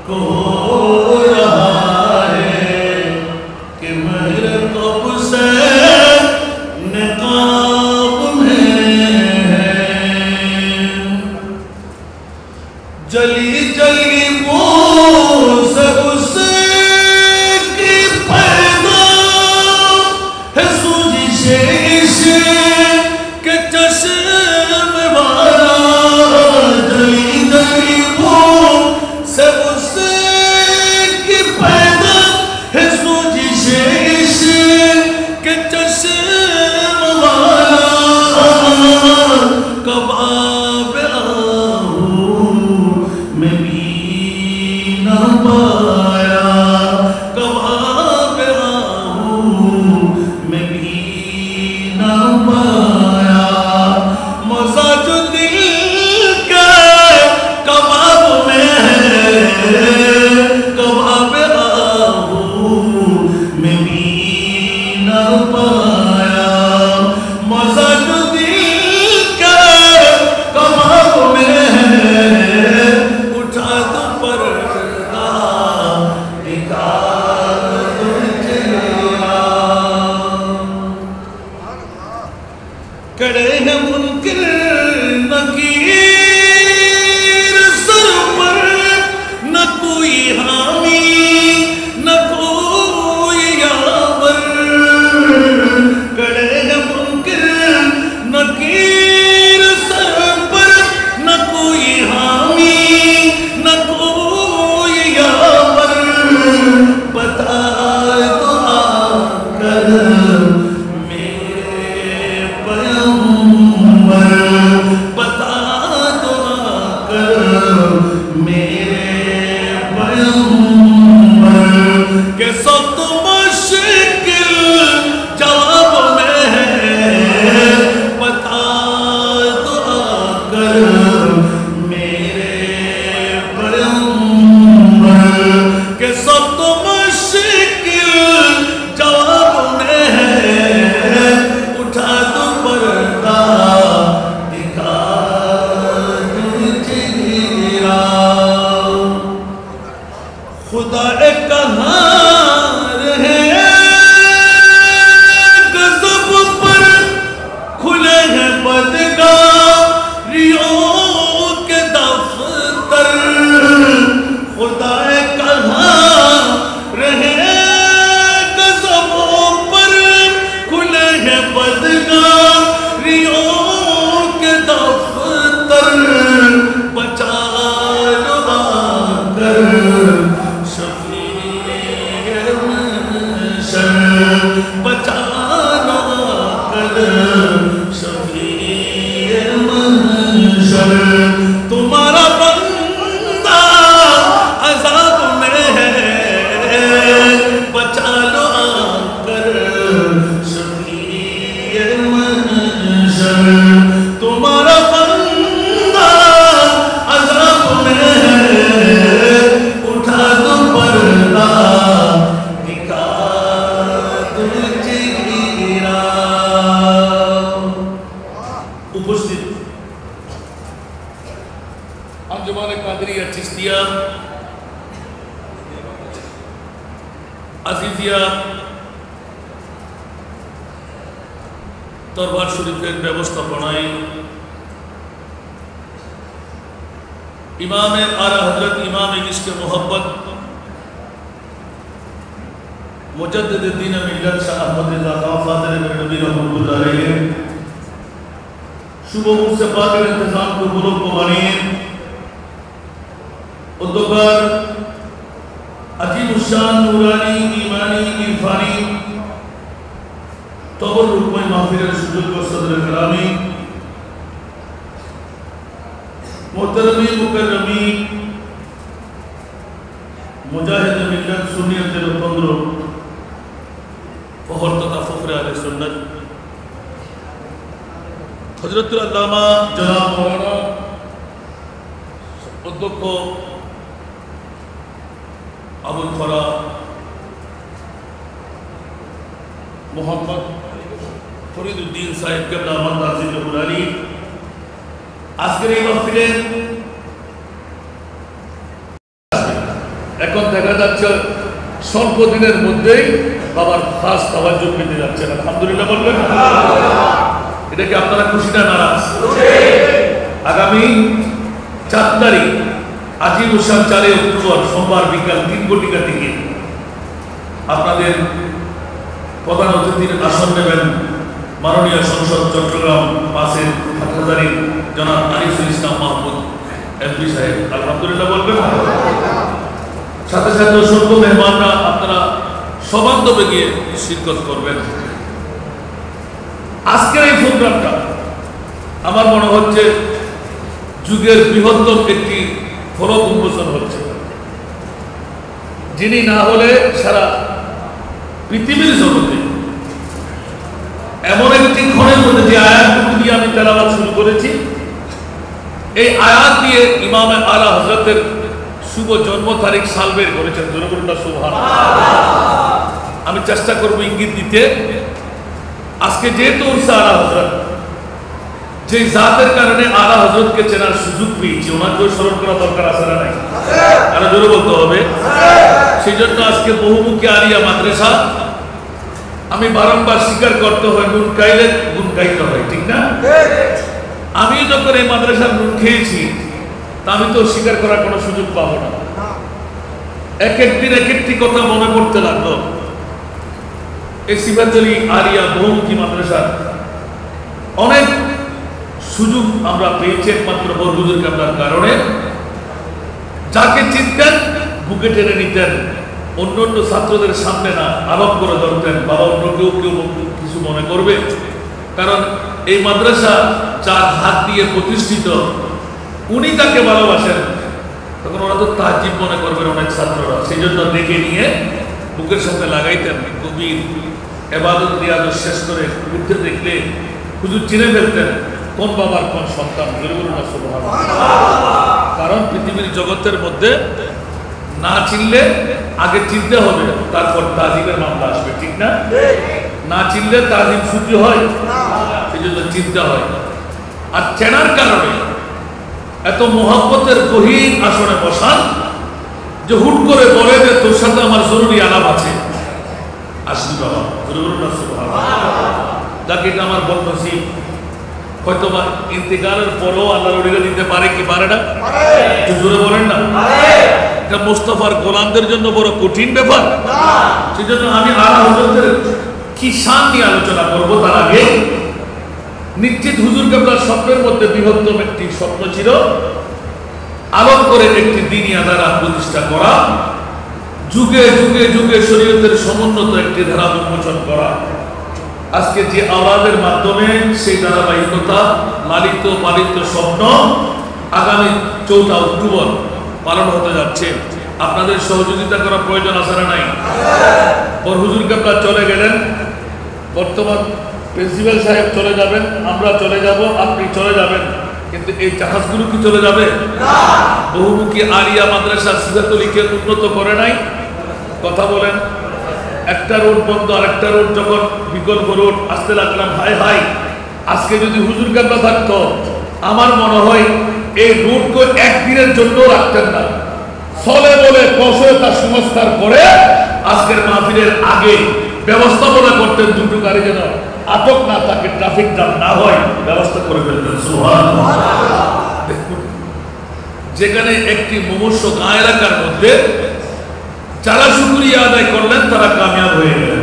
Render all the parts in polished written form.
को रहा है बचा लो आकर शफीए महशर, तुम्हारा बंदा अज़ाब में है, उठा दो पर्दा दिखा दो चेहरा। उपस्थित अंजुमन कादरिया चिश्तिया আজিজিয়া দরবার শরীফের ব্যবস্থাপনায় ইমামে আলা হযরত ইমাম ইশকে মোহাম্মদ মুজাদ্দিদ দ্বীন মিল্লাত শাহ আহমদ রিজা খান ফাদরে নবী রহমাতুল্লাহ আলাইহি শুভ উরসে পাকের इंतजाम को बुलंद को मानिए। उद्योगकार अजीमुशान नूरानी ईमानी इरफानी तबर्रुक महफिल सुजुद व सदर करामी मोहतरमी मुकर्रमी मुजाहिद मिल्लत सुन्नियत पंद्र फखर तथा फखर अहले सुन्नत हजरतुल अल्लामा जनाब मौलाना अध्यक्ष আবুল খরা মোহাম্মদ ফরিদউদ্দিন সাহেব কেবলা আমার তাজিলুল আলী আজকের এই মাহফিলে এখন দেখা যাচ্ছে স্বল্প দিনের মধ্যেই বাবার খাস তাওয়াজ্জুহ পেতে যাচ্ছে। আলহামদুলিল্লাহ বলবেন। এটা কি আপনারা খুশি না নারাজ? আগামী 4 তারিখ আজিমুশান 4 অক্টোবর সোমবার বিকাল 3 ঘটিকা থেকে আপনাদের প্রধান অতিথির আসন নেবেন মাননীয় সংসদ চট্টগ্রাম 5-এর হাটহাজারী জনাব আনিসুল ইসলাম মাহমুদ এমপি সাহেব। আলহামদুলিল্লাহ বলবেন। সাথে সাথে অসংখ্য মেহমানরা আপনারা সবান্ধবে গিয়ে শিরকত করবেন। আজকের এই প্রোগ্রামটা আমার মনে হচ্ছে যুগের বৃহত্তম একটি ফলক উন্মোচন হচ্ছে, যিনি না হলে সারা পৃথিবীর জগতে এমন একটি ক্ষণের মধ্যে যে আয়াতগুলো দিয়ে আমি তেলাওয়াত শুরু করেছি, এই আয়াত দিয়ে ইমামে আলা হযরতের শুভ জন্ম তারিখ সাল বের করেছেন। জনগণটা সুবহানাল্লাহ। আমি চেষ্টা করব ইঙ্গিত দিতে। আজকে যেহেতু উরসে আলা হযরত, যে জাতের কারণে আলা হযরতকে চেনার সুযোগ পেয়েছি, ওনাকেও স্মরণ করা দরকার আছে না নাই? আরো জোরে বলতে হবে। সেই জন্য আজকে বহুমুখী আলিয়া মাদ্রাসা, আমি বারংবার স্বীকার করতে হয় নুন খাইলে গুণ গাইতে হয়, ঠিক না? আমি যখন এই মাদ্রাসার নুন খেয়েছি তা আমি তো স্বীকার করার কোনো সুযোগ পাবো না। এক একদিন এক একটি কথা মনে পড়তে লাগলো। এই সিফাতুল আলিয়া বহুমুখী মাদ্রাসার অনেক সুযোগ আমরা পেয়েছি একমাত্র বড় হুজুরকে আপনার কারণে। যাকে চিনতেন বুকে টেনে নিতেন, অন্য অন্য ছাত্রদের সামনে না আলাপ করে ধরতেন, বাবা অন্য কেউ কেউ কিছু মনে করবে। কারণ এই মাদ্রাসা যার হাত দিয়ে প্রতিষ্ঠিত, উনি তাকে ভালোবাসেন, তখন ওরা তো তাজিব মনে করবেন অনেক ছাত্ররা। সেই জন্য দেখে নিয়ে বুকের সাথে লাগাইতেন। কবির এবাদত রিয়াদত শেষ করে উঠতে দেখলে হুজুর চিনে ফেলতেন কোন বাবার কোন সন্তান। কারণ পৃথিবীর জগতের মধ্যে না চিনলে আগে চিনতে হবে, তারপর তাজিমের মামলা আসবে, ঠিক না? না চিনলে তাজিম ছুটি হয়, সেই জন্য চিনতে হয়। আর চেনার কারণে এত মোহাব্বতের গহীন আসনে বসান যে হুট করে বলে যে তোর সাথে আমার জরুরি আলাপ আছে, আসবি বাবা। যাকে এটা আমার বদনসিব, হয়তো বা ইন্তেকালের পরেও আল্লাহর ওলিরা দিতে পারে কি পারে না? একটু জোরে বলেন না। এটা মুস্তাফার গোলামদের জন্য বড় কঠিন ব্যাপার। সেই জন্য আমি আলা হযরতের কি শান নিয়ে আলোচনা করবো তার আগে নিশ্চিত হুজুর কেবলার স্বপ্নের মধ্যে বৃহত্তম একটি স্বপ্ন ছিল আলোক করে একটি দ্বীনি আদারা প্রতিষ্ঠা করা, যুগে যুগে যুগে শরীয়তের সমুন্নত একটি ধারা উন্মোচন করা। আজকে যে আওলাদের মাধ্যমে সেই ধারাবাহিকতা লালিত পালিত স্বপ্ন আগামী 4 অক্টোবর পালন হতে যাচ্ছে। আপনাদের সহযোগিতা করা প্রয়োজন আছে না নাই? পর হুজুর কেবলা চলে গেলেন। বর্তমান প্রিন্সিপাল সাহেব চলে যাবেন, আমরা চলে যাব, আপনি চলে যাবেন, কিন্তু এই জাহাজগুলো কি চলে যাবে? বহুমুখী আলিয়া মাদ্রাসা সিরাতুলিকে উন্নত করে নাই। কথা বলেন। একটা রোড বন্ধ, আরেকটা রোড যখন বিকল্প রোড আসতে লাগলাম, হাই হাই, আজকে যদি হুজুর কেবলা থাকতো আমার মনে হয় এই রোডকে একদিনের জন্য রাখতেন না, চলে বলে কষে তার সংস্কার করে আজকের মাহফিলের আগে ব্যবস্থাপনা করতেন, দুটো গাড়ি যেন আটক না থাকে, ট্রাফিক জ্যাম না হয়, ব্যবস্থা করে ফেলতেন। সুবহানাল্লাহ। দেখুন, যেখানে একটি মুমূর্ষু গাঁ এলাকার মধ্যে যারা শুকরিয়া আদায় করলেন তারা কামিয়াব হয়ে গেলেন,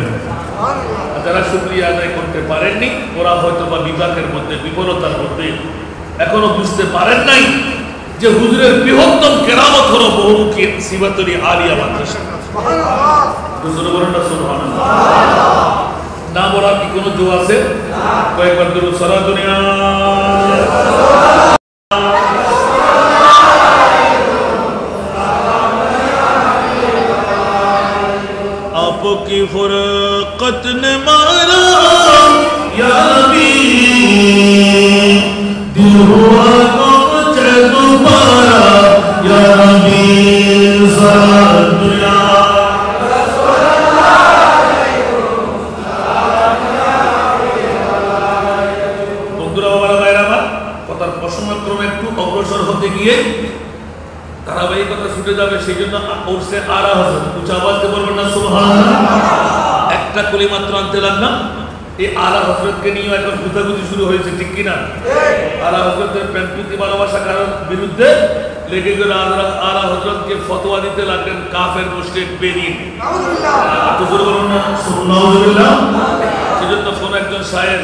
যারা শুকরিয়া আদায় করতে পারেননি ওরা হয়তো বা বিভাগের মধ্যে, বিফলতার মধ্যে এখনো বুঝতে পারেন নাই যে হুজুরের বৃহত্তম কেরামত হলো বহুমুখী সিবাতুলি আলিয়া মাদ্রাসা। না বলা কি কোনো জো আছে? কয়েকবার দুরূদ সালাত দুনিয়া आपकी फुरकत ने मारा या नबी, दिल हुआ मुझे दोबारा या नबी, सलात दुनिया প্রসঙ্গক্রমে একটু অগ্রসর হতে গিয়ে ধারাবাহিকতা ছুটে যাবে, সেই জন্য ওরসে আরা হযরত উচ্চ আওয়াজে বলবেন না সুবহানাল্লাহ। একটা কলি মাত্র আনতে লাগলাম, এই আলা হযরতকে নিয়ে এখন গুতাগুতি শুরু হয়েছে, ঠিক কিনা? আলা হযরতের প্রেমপ্রীতি ভালোবাসা কারণ বিরুদ্ধে লেগে গেল, আলা হযরতকে ফতোয়া দিতে লাগলেন কাফের মুশরিক বেদিন। তো বলুন না সুবহানাল্লাহ। সেজন্য কোন একজন শায়ের,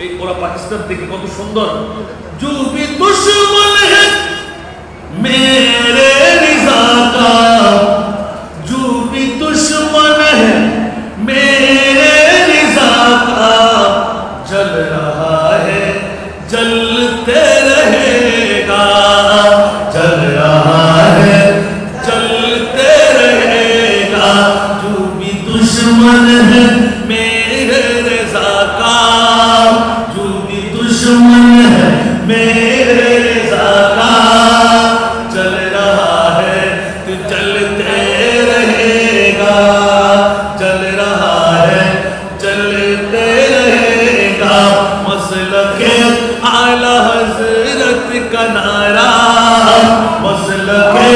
এই ওরা পাকিস্তান থেকে কত সুন্দর, जो भी दुश्मन है मेरे रिज़ा का, जो भी दुश्मन है मेरे रिज़ा का, जल रहा है जलते रहेगा, जल रहा है जलते रहेगा, जो भी दुश्मन है मेरे रिज़ा का, जो भी दुश्मन है मेरे रिज़ा का, चल रहा है तो चलते रहेगा, चल रहा है चलते रहेगा, मसलके आला हज़रत का नारा, मसलके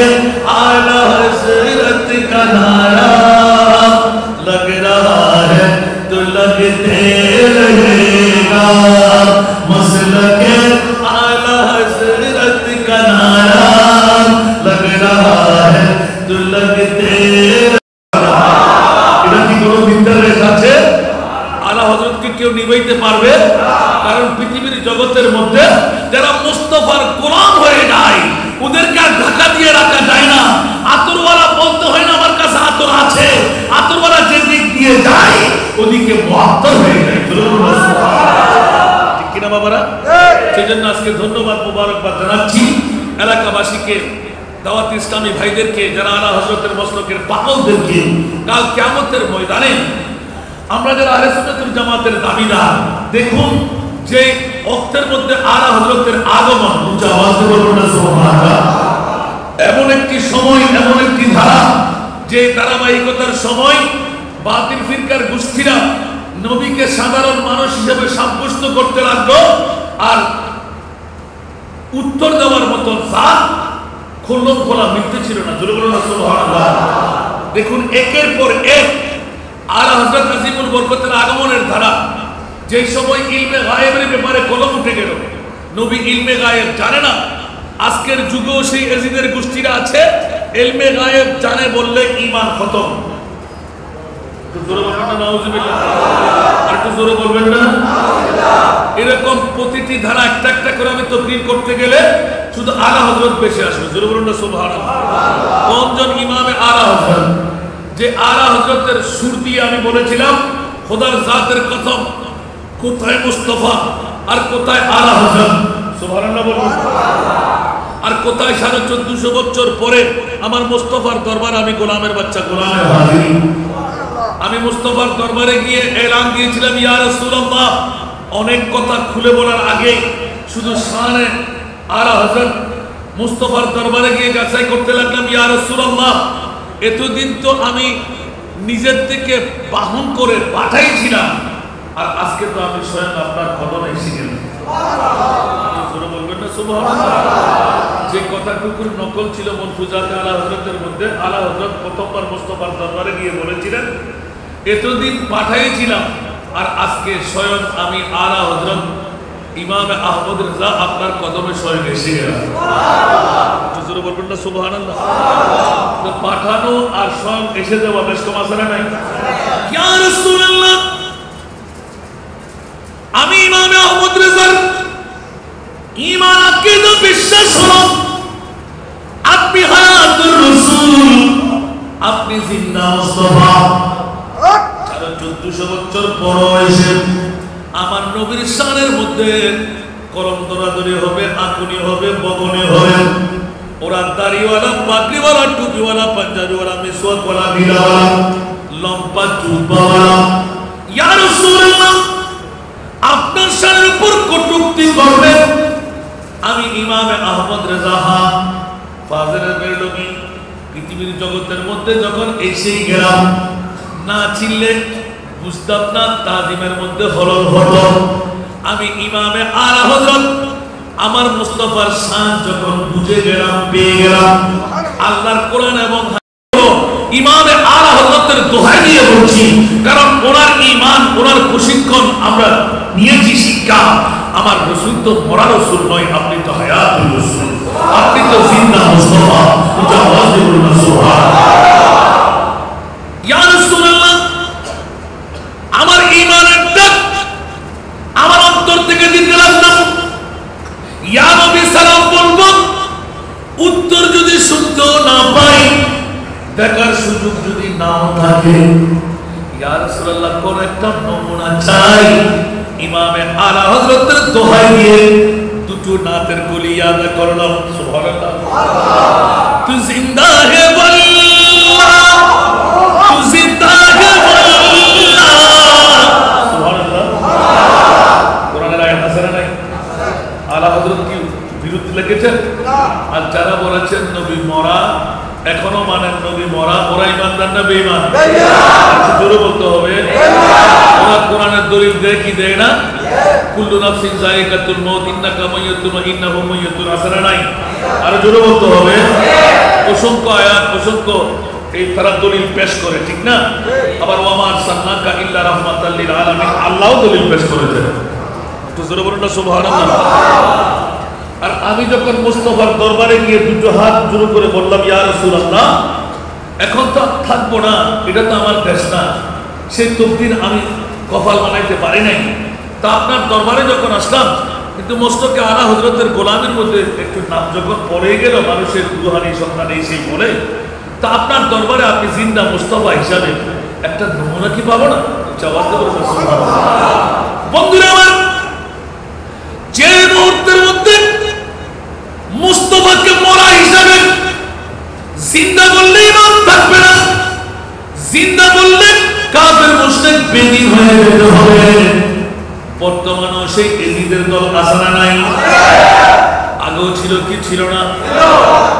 आला हज़रत का नारा, लग रहा है तो लगते रहेगा, मसलके आला हज़रत का नारा, लग रहा है तो लगते रहेगा। এটা কি কোনো বিদ্যালয়ের কাছে আলা হযরতকে কেউ নিভাইতে পারবে? কারণ পৃথিবীর জগতের মধ্যে যারা মুস্তাফার গোলাম হয়ে যায় ওদেরকে আর ঢাকা দিয়ে রাখা যায় না। আতরওয়ালা বলতে হয় না আমার কাছে আতর আছে, আতরওয়ালা যে দিক দিয়ে যায় ওদিকে মুআত্তর হয়ে যায়। ঠিক কিনা বাবারা? সেজন্য আজকে ধন্যবাদ মোবারকবাদ জানাচ্ছি এলাকাবাসীকে, দাওয়াত ইসলামী ভাইদেরকে, যারা আলা হযরতের মসলকের পাগলদেরকে। কাল কিয়ামতের ময়দানে আমরা যারা আহলে সুন্নাত ওয়াল জামাতের দাবিদার, দেখুন যে ওয়াক্তের মধ্যে আলা হযরতের আগমন, উচ্চ আওয়াজে বলুন না সুবহানাল্লাহ, এমন একটি সময়, এমন একটি ধারা, যে ধারাবাহিকতার সময় বাতিল ফিরকার গোষ্ঠীরা নবীকে সাধারণ মানুষ হিসেবে সাব্যস্ত করতে লাগলো, আর উত্তর দেওয়ার মতো জাত খোলম খোলা মিথ্যে ছিল না। জোরে বলুন না সুবহানাল্লাহ। দেখুন একের পর এক আলা হযরত আজিমুল বরকতের আগমনের ধারা, যে সময় ইলমে গায়েবের ব্যাপারে কলম উঠে গেল, নবী ইলমে গায়েব জানে না। আজকের যুগেও সেই এজিদের গোষ্ঠীরা আছে, ইলমে গায়েব জানে বললে ঈমান খতম। একটু জোরে বলবেন না নাউজুবিল্লাহ, আর একটু জোরে বলবেন না নাউজুবিল্লাহ। এরকম প্রতিটি ধারা একটা একটা করে আমি তাকরীর করতে গেলে শুধু আলা হযরত বেশি আসবে। জোরে বলুন না সুবহানাল্লাহ। কোনজন ইমামে আলা হযরত, যে আলা হযরতের সুর দিয়ে আমি বলেছিলাম খোদার জাতের কসম, কোথায় মুস্তাফা আর কোথায় আলা হযরত? সুবহানাল্লাহ বলুন। আর কোথায় 1450 বছর পরে আমার মুস্তাফার দরবারে আমি গোলামের বাচ্চা, গোলামের হাজির। আমি মুস্তাফার দরবারে গিয়ে এলান দিয়েছিলাম, ইয়া রাসূলুল্লাহ, অনেক কথা খুলে বলার আগে শুধু শানে আলা হযরত মুস্তাফার দরবারে গিয়ে যাচাই করতে লাগলাম, ইয়া রাসূলুল্লাহ, এতদিন তো আমি নিজের থেকে বাহন করে পাঠাইছিলাম, আর আজকে তো আমি স্বয়ং আপনার কদমে এসে গেলাম। সুবহানাল্লাহ বলবেন না সুবহানাল্লাহ। যে কথাটুকুর নকল ছিল মনফুজাতে আলা হযরতের মধ্যে, আলা হযরত প্রথমবার মুস্তাফার দরবারে গিয়ে বলেছিলেন, এতদিন পাঠাইছিলাম, আর আজকে স্বয়ং আমি আলা হযরত ইমাম আহমদ রেজা আপনার কদমে স্বয়ং এসে গেলাম। সুবহানাল্লাহ বলবেন না সুবহানাল্লাহ। তো পাঠানো আর স্বয়ং এসে যাওয়া বেশ কম আছে না নাই? ইয়া রাসূলুল্লাহ, আমি ইমাম আহমদ রেজার ঈমান আকীদা বিশ্বাস হলো আপনি হায়াতুর রাসূল, আপনি জিন্দা মুস্তাফা। 1400 বছর পর এসে আমার নবীর শানের মধ্যে কলম দরাদরি হবে, আকুনি হবে, বগনে হবে। ওরা দাড়িওয়ালা, পাগড়িওয়ালা, টুপিওয়ালা, পাঞ্জাবিওয়ালা, মিসওয়াকওয়ালা, নীলাওয়ালা, লম্বা জুব্বাওয়ালা। ইয়া রাসূলুল্লাহ, আপনার শানের উপর কটূক্তি করবে। আমি ইমাম আহমদ রেজা ফাজিলের বেরলমি পৃথিবীর জগতের মধ্যে যখন এসেই গেলাম, না চিনলে বুঝতাম না, তাজিমের মধ্যে হলল হতো। আমি ইমামে আলা হযরত আমার মুস্তাফার শান যখন বুঝে গেলাম, পেয়ে গেলাম, আল্লাহর কোরআন এবং ইমামে আলা হযরতের দোহাই দিয়ে বলছি, কারণ ওনার ঈমান, ওনার প্রশিক্ষণ আমরা নিয়েছি শিক্ষা। আমার রাসূল তো মরা রাসূল নয়, আপনি তো হায়াতুর রাসূল, আপনি তো জিন্দা মুস্তাফা। এটা আওয়াজ দিয়ে বলুন সুবহানাল্লাহ। ইয়া রাসূলুল্লাহ, আমার ঈমানের ডাক আমার অন্তর থেকে দিতে লাগলাম, ইয়া নবী সালাম বলবো, উত্তর যদি শুনতে না পাই, দেখার সুযোগ যদি নাও থাকে, ইয়া রাসূলুল্লাহ কোন একটা নমুনা চাই। ইমামে আলা হযরতের দোহাই দিয়ে দুটো নাতের কলি ইয়াদ করলাম। সুবহানাল্লাহ। তু জিন্দা হে বল্লাহ, তু জিন্দা হে বল্লাহ। সুবহানাল্লাহ। কোরআনের আয়াত আছে না নাই? আলা হযরত কি বিরুদ্ধে লিখেছেন? আর যারা বলেছেন নবী মরা, এখনো মানেন নবী মরা, ওরা ইমানদার না বেঈমান? জোরে বলতে হবে। ওরা কোরআনের দলিল দেয় কি দেয় না? কুল্লু নাফসিন যায়িকাতুল মাউত, ইন্নাকা মাইয়্যিতুন ওয়া ইন্নাহুম মাইয়্যিতুন, আছে না নাই? আর জোরে বলতে হবে। অসংখ্য আয়াত, অসংখ্য এই তারা দলিল পেশ করে, ঠিক না? আবার ওয়া মা আরসালনাকা ইল্লা রাহমাতাল লিল আলামিন, আল্লাহও দলিল পেশ করেছেন। তো জোরে বলুন না সুবহানাল্লাহ। আর আমি যখন মুস্তাফার দরবারে গিয়ে দুটো হাত জোড়ো করে বললাম, ইয়া রাসূলুল্লাহ, এখন তো থাকবো না, এটা তো আমার দেশ না, সেই তকদির আমি কপাল বানাইতে পারি নাই। তা আপনার দরবারে যখন আসলাম, কিন্তু মস্তকে আলা হযরতের গোলামের মধ্যে একটু নাম যখন পড়ে গেল, মানুষের রুহানি সন্তান এই সেই বলে, তা আপনার দরবারে আপনি জিন্দা মুস্তাফা হিসাবে একটা নমুনা কি পাবো না? বন্ধুরা আমার, যে মুহূর্তের মধ্যে মুস্তাফাকে মরা হিসাবে জিন্দা বললে ইমান থাকবে না, জিন্দা বললে কাফের মুশরিক বেদী হয়ে যেতে হবে। বর্তমানেও সেই এজিদের দল আছে না নাই? আগেও ছিল কি ছিল না?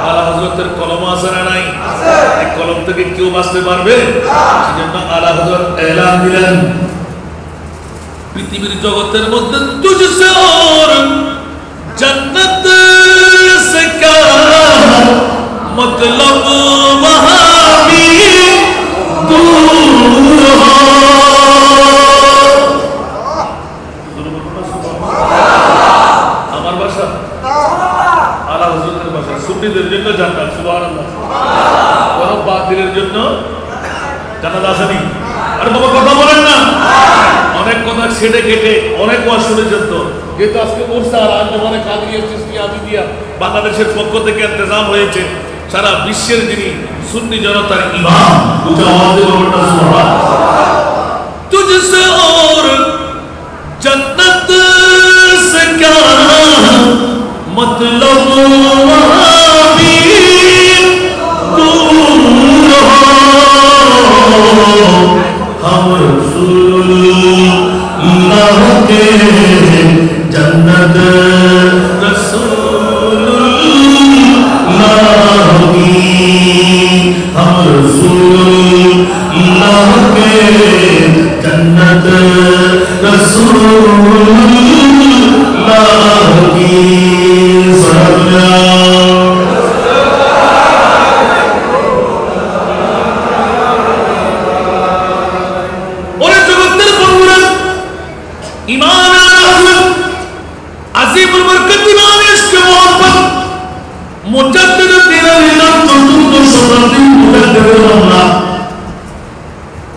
আলা হযরতের কলম আছে না নাই? এই কলম থেকে কেউ বাঁচতে পারবে? সেজন্য আলা হযরত এলান দিলেন, পৃথিবীর জগতের মধ্যে তুঝসে और जन्नत से क्या मतलब वहां भी दूर हो। আমার ভাষা আলা হযরতের ভাষা, সুন্নিদের জন্য জান্নাত। সুবহানাল্লাহ। বড় বাতিলের জন্য জান্নাত আসেনি। আর বাবা কথা বলেন না, অনেক কথা ছেড়ে কেটে অনেক ওয়াজ শুনেছেন তো, যেহেতু আজকে বর্ষা আর আঞ্জমানে কাদিরিয়া চিশতিয়া আদিদিয়া বাংলাদেশের পক্ষ থেকে ইন্তজাম হয়েছে, সারা বিশ্বের যিনি সুন্নি জনতার ইমাম, উচ্চ আওয়াজে বলুন না সুবহানাল্লাহ। তুঝসে और जन्नत से क्या मतलब वहां भी दूर हो। हम रसूलुल्लाह के जन्नत रसूलुल्लाह की हम रसूलुल्लाह के जन्नत रसूलुल्लाह की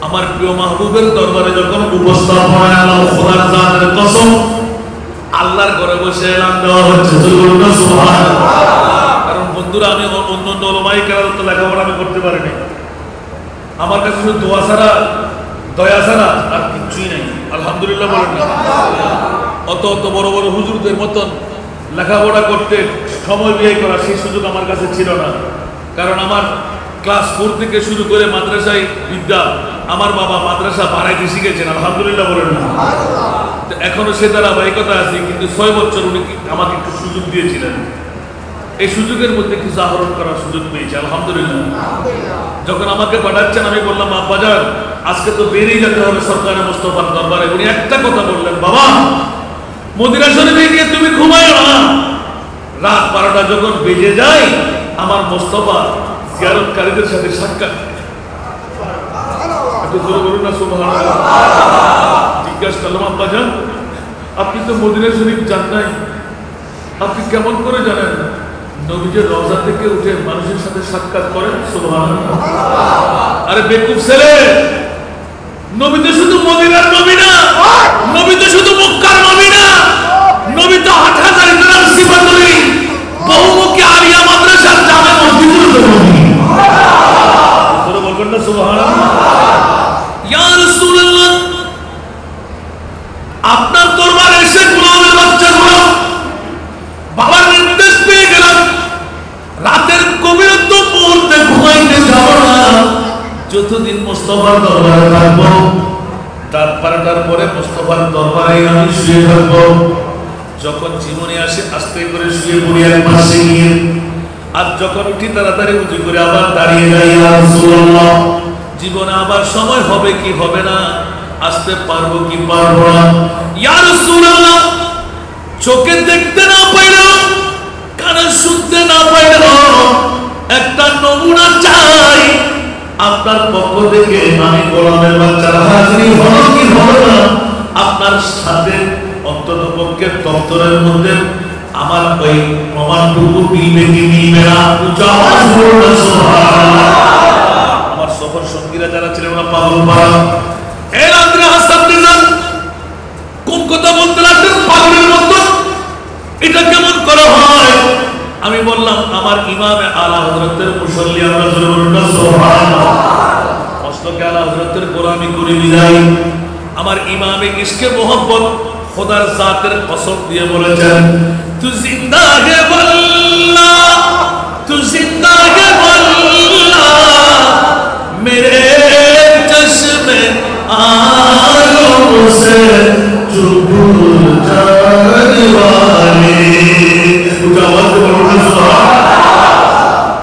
আমার প্রিয় মাহবুবের দরবারে যখন উপস্থাপনা আল্লাহ খোদার জাতের কসম আল্লাহর ঘরে বসে এলান দেওয়া হচ্ছে সুবহানাল্লাহ। কারণ বন্ধুরা আমি অন্য ওলামায়ে কেরামের তো লেখাপড়া আমি করতে পারিনি, আমার কাছে শুধু দোয়া ছাড়া দয়া ছাড়া আর কিছুই নাই। আলহামদুলিল্লাহ বলেন না। অত বড় বড় হুজুরদের মতন লেখাপড়া করতে সময় ব্যয় করা সেই সুযোগ আমার কাছে ছিল না। কারণ আমার ক্লাস 4 থেকে শুরু করে মাদ্রাসায় বিদ্যা আমার বাবা মাদ্রাসা বাড়াইতে শিখেছেন। আলহামদুলিল্লাহ বলেন না। এখনো সে ধারাবাহিকতা আছে, কিন্তু 6 বছর উনি আমাকে একটু সুযোগ দিয়েছিলেন। এই সুযোগের মধ্যে কিছু আহরণ করার সুযোগ পেয়েছি আলহামদুলিল্লাহ। যখন আমাকে পাঠাচ্ছেন আমি বললাম আব্বাজান আজকে তো বেরিয়ে যেতে হবে সরকারের মোস্তফার দরবারে। উনি একটা কথা বললেন, বাবা মদিনা শরীফে গিয়ে তুমি ঘুমায়ো না, রাত 12টা যখন বেজে যায় আমার মোস্তফা জিয়ারতকারীদের সাথে সাক্ষাৎ। একটু জোরে বলুন না সুবহানাল্লাহ। জিজ্ঞাসা করলাম আব্বাজান আপনি তো মদিনা শরীফ যান নাই, আপনি কেমন করে জানেন? নবীজির রওজা থেকে উঠে মানুষের সাথে সাক্ষাৎ করেন। সুবহানাল্লাহ। আরে বেকুব ছেলে, নবী তো শুধু মদিনার নবী না, নবী তো শুধু মক্কার নবী না, নবী তো 8000 গ্রাম সিফাতুলি বহুমুখী আলিয়া মাদ্রাসার জামে মসজিদের নবী। তোরা বলবেন না সুবহানাল্লাহ। ইয়া রাসূলুল্লাহ আপনার দরবারে এসে গোলামের বাচ্চাগুলো বাবার নির্দেশ পেয়ে গেলাম, রাতের গভীরত্ব মুহূর্তে ঘুমাইতে যাব না, যতদিন মুস্তাফার দরবারে থাকবো রাত 12টার পরে মুস্তাফার দরবারে আমি শুয়ে থাকবো। যখন জীবনে আসে আস্তে করে শুয়ে পড়ি এক পাশে গিয়ে, আর যখন উঠি তাড়াতাড়ি উঠি করে আবার দাঁড়িয়ে যাই। ইয়া রাসূলুল্লাহ জীবনে আবার সময় হবে কি হবে না, আসতে পারবো কি পারবো না। ইয়া রাসূলুল্লাহ চোখে দেখতে না পাইলেও কানে শুনতে না পাইলেও একটা নমুনা চাই আপনার পক্ষ থেকে। আমি গোলামের বাচ্চার হাজিরি হলো কি হলো না, আপনার সাথে অন্তত পক্ষে দপ্তরের মধ্যে আমার ওই প্রমাণটুকু মিলবে কি মিলবে না। আমার সফর সঙ্গীরা যারা ছিলেন ওরা পাগল পাড়া এর আন্দ্রে হাসান নিজাম কোন কথা বলতে লাগলেন পাগলের মতো, এটা কেমন করা হয়? আমি বললাম আমার ইমামে আলা হযরতের মুসল্লি আমরা বলুন না সুবহানাল্লাহ। অষ্টকে আলা হযরতের গোলামি করে বিদায় আমার ইমামে ইশকে মোহব্বত খোদার জাতের কসম দিয়ে বলেছেন তু জিন্দা হে আল্লাহ তু জিন্দা হে আল্লাহ মেরে চশমে आलों से चुप जाने वाले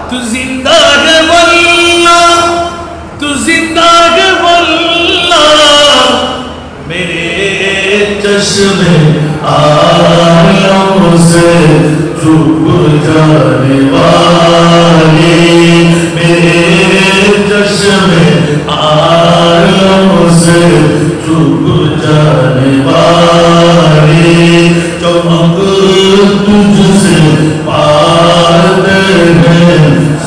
तू जिंदा है वल्लाह तू जिंदा है वल्लाह मेरे चश्मे आलों से चुप जाने वाले मेरे चश्मे आलों से चुप जाने वाले चमक तुझसे पाते हैं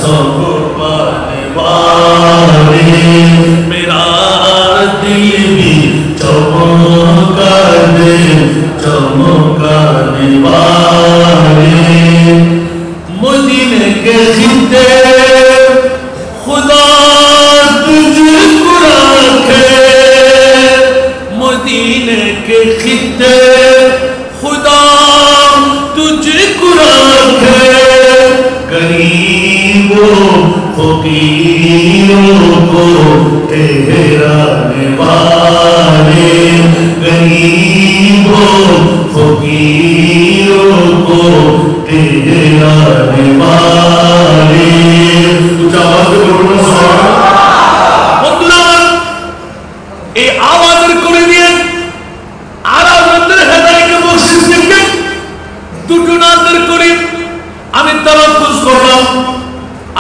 सब पाने वाले मेरा दिल भी चमका दे चमकाने वाले मदीने के खिते खुदा तुझको रखे मदीने के खिते खुदा तुझको रखे गरीबों फकीरों को ठहराने वाले गरीबों फकीरों को तेरे लाने वाले कुछ आवाज बोलो बंधुरा এই আওয়াজের করে দিয়ে আরা রন্দের হেদায়েতকে বখশিশ দিবেন দুটো নাদের করে আমি তাওয়াক্কুল করলাম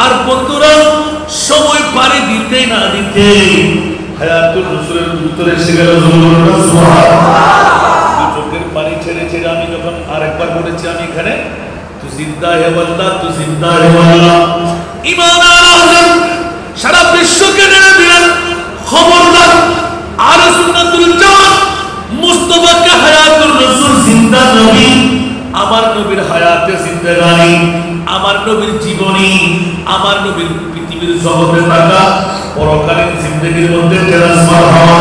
আর বন্ধুরা সময় পারি দিতে না দিতে হায়াতুর রাসূলের উত্তরে এসে গেল সুবহানাল্লাহ চোখের পানি ছেড়ে ছেড়ে আমি যখন আরেকবার বলেছি আমি এখানে তু জিন্দা হে ওয়াল্লাহ তু জিন্দা হে ওয়াল্লাহ ঈমান আলা হযরত সারা বিশ্বকে জেনে দিলেন খবরদার আহলে সুন্নাতুল জামাত মুস্তাফাকে হায়াতুর রাসূল জিন্দা নবী আমার নবীর হায়াতে জিন্দেগানি আমার নবীর জীবনী আমার নবীর পৃথিবীর জগতে থাকা পরকালীন জিন্দেগীর মধ্যে ট্রান্সফার হওয়া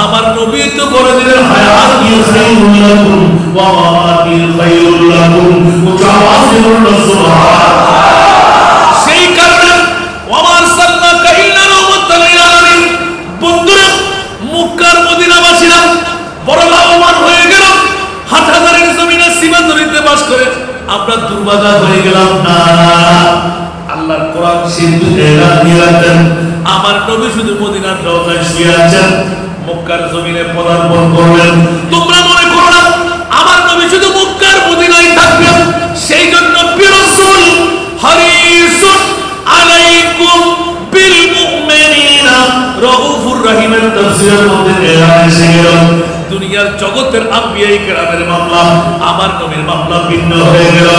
আমার নবী তো বলে দিলেন হায়াতি খায়রুল লাকুম ওয়া মামাতি খায়রুল লাকুম মুতাওয়াসিরুন সুবহানাল্লাহ সেই কারণে ওয়ামার সাল্লাকা ইল্লা রাহমাতাল লিল আলামিন বন্ধুরা মক্কার মদিনাবাসীরা বড় লাভবান হয়ে গেল হাজারের জমিনে সীমা ধরিতে বাস করে আমরা দুর্ভাগা হয়ে গেলাম না আল্লাহর কোরআন সিদ্ধ এলান দিলেন আমার নবী শুধু মদিনার রওজায় শুয়ে আছেন মক্কার জমিনে পদার্পণ করলেন তোমরা মনে করো না আমার নবী শুধু মক্কার মদিনায় থাকবেন সেই জন্য রাসূল হারিসুন আলাইকুম বিল মুমিনিনা রাউফুর রহিমের তাফসীরের মধ্যে এলান এসে গেল দুনিয়ার জগতের আম্বিয়ায়ে কেরামের মামলা আমার নবীর মামলা ভিন্ন হয়ে গেল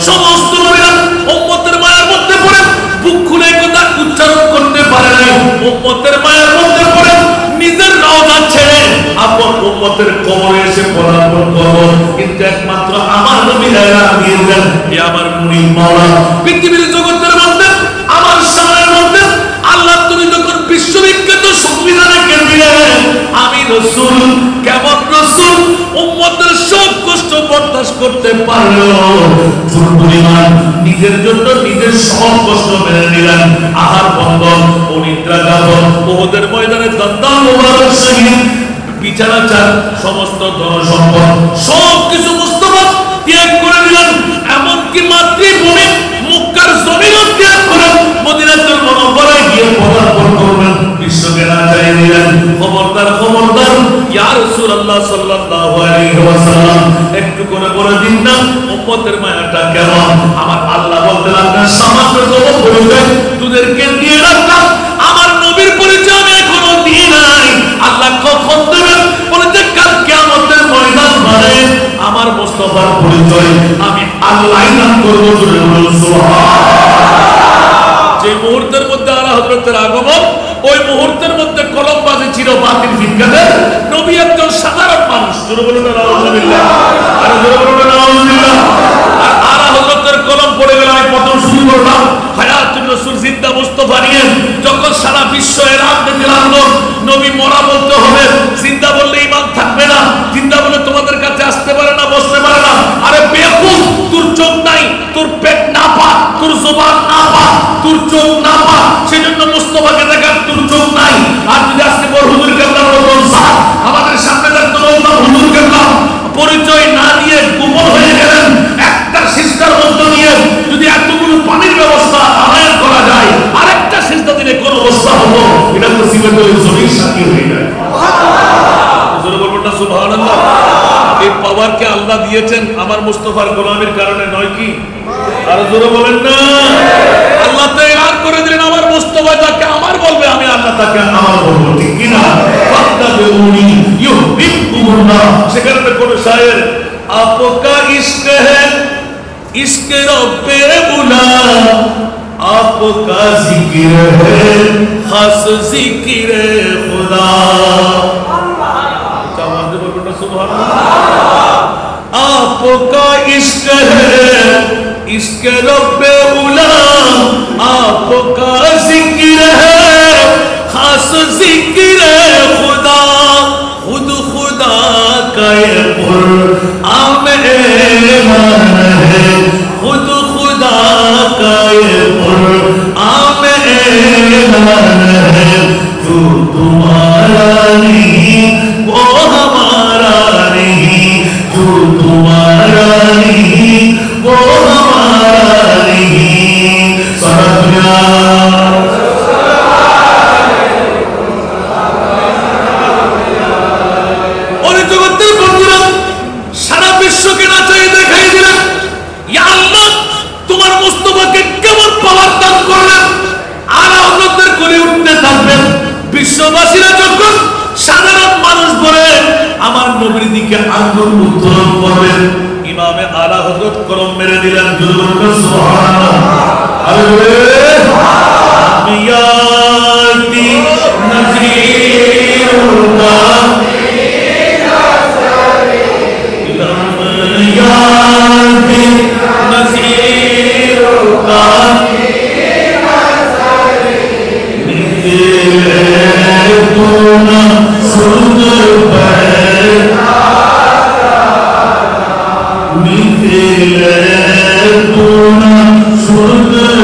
সমস্ত নবীরা উম্মতের মায়ের মধ্যে পড়ে বুক খুলে কথা উচ্চারণ করতে পারে না উম্মতের মায়ের মধ্যে পড়ে নিজের রওজা ছেড়ে আপন উম্মতের কবরে এসে পদার্পণ করব কিন্তু একমাত্র আমার নবী এলান দিয়েছেন হে আমার মুনির মাওলা পৃথিবীর জগতের মধ্যে আমার সামনের মধ্যে আল্লাহ তুমি যখন বিশ্ববিখ্যাত সংবিধানকে দিলেন আমি রাসূল কেমন রাসূল উম্মতের সব কষ্ট বরদাস্ত করতে পারলো পরিমাণ নিজের জন্য নিজের সব কষ্ট মেনে নিলেন আহার বন্ধ অনিদ্রা যাপন উহুদের ময়দানে দন্দাল মুবারক শহীদ বিচারাচার সমস্ত ধন সম্পদ সব কিছু মুস্তাফা ত্যাগ করে দিলেন এমনকি মাতৃভূমি মক্কার জমিন ত্যাগ করে মদিনাতুল মুনাওয়ারায় গিয়ে পদার্পণ করলেন বিশ্বকে না চাই দিলেন খবরদার খবরদার ইয়া রাসূলুল্লাহ সাল্লাল্লাহু আলাইহি ওয়াসাল্লাম একটু করে বলে দিন না উম্মতের মায়াটা কেমন আমার আল্লাহ বলতেন আপনার সামান্য তব পরিচয় তোদেরকে দিয়ে রাখলাম আমার নবীর পরিচয় আমি এখনো দিই নাই আল্লাহ কখন দেবেন বলে যে কাল কিয়ামতের ময়দান মানে আমার মুস্তাফার পরিচয় আমি আল্লাহই নাম করব জোরে বলুন সুবহানাল্লাহ যে মুহূর্তের মধ্যে আলা হযরতের আগমন ওই মুহূর্তের মধ্যে কলমবাজি ছিল বাতিল ফিরকাদের নবী একজন সাধারণ মানুষ জোরে বলুন আলহামদুলিল্লাহ আর জোরে বলুন আলহামদুলিল্লাহ আর আলা হযরতের কলম পড়ে গেল আমি প্রথম শুরু করলাম হায়াতুর রাসূল জিন্দা মুস্তাফা নিয়ে যখন সারা বিশ্ব এলান দিতে লাগলো নবী মরা বলতে হবে জিন্দা বললে ঈমান থাকবে না জিন্দা বলে তোমাদের কাছে আসতে পারে না বসতে পারে না আরে বেকুফ তোর চোখ নাই তোর পেট না পা তোর জবান না পা তোর চোখ না পা সেজন্য মুস্তাফাকে দেখার তোর চোখ নাই আর যদি আজকে বড় হুজুর কেবলা বলতো স্যার আমাদের সামনে থাকতো বলতাম হুজুর কেবলা পরিচয় না দিয়ে গোপন হয়ে গেলেন একটা সিজদার মধ্য নিয়ে যদি এতগুলো পানির ব্যবস্থা আনায়ন করা যায় আরেকটা সিজদা দিলে কোন অবস্থা হলো এটা তো সিলেটের জমির সাক্ষী হয়ে যায় সুবহানাল্লাহ জোরে বলবেন না সুবহানাল্লাহ এই পাওয়ার কে আল্লাহ দিয়েছেন আমার মুস্তাফার গোলামের কারণে নয় কি আর জোরে বলেন না আল্লাহ তো এলান করে দিলেন আমার মুস্তাফা যাকে আমার বলবে আমি আল্লাহ তাকে আমার বলবো ঠিক কি না ফাত্তাবিউনি ইউহিব্বুকুমুল্লাহ সেখানে কোন শায়ের আপকা ইশক है इश्क रब्बे बुला आपका जिक्र है खास जिक्र खुदा आपका इश्क है इश्क रब्बे बुला आपका जिक्र है खास जिक्र खुदा खुद खुदा का ये कुरान है खुद खुदा का ये कुरान है जो तुम्हारा नहीं আমার নবীর দিকে আঙ্গুল উত্তোলন করবেন ইমামে আলা হযরত কলম মেরে দিলেন সুবহানাল্লাহ বিয়াতি নজিরুকা বিয়াতি নজিরুকা तूना सुंदर निकले तूना सुंदर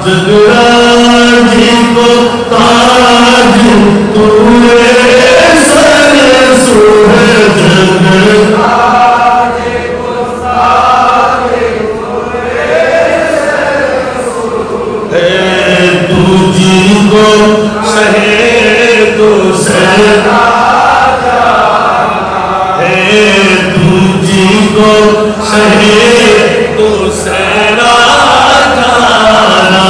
जगराज को ताज तूने सर सुहे जगराज को ताज तुझको सहे तो सहरा है तुझको सहे तो सहरा जाना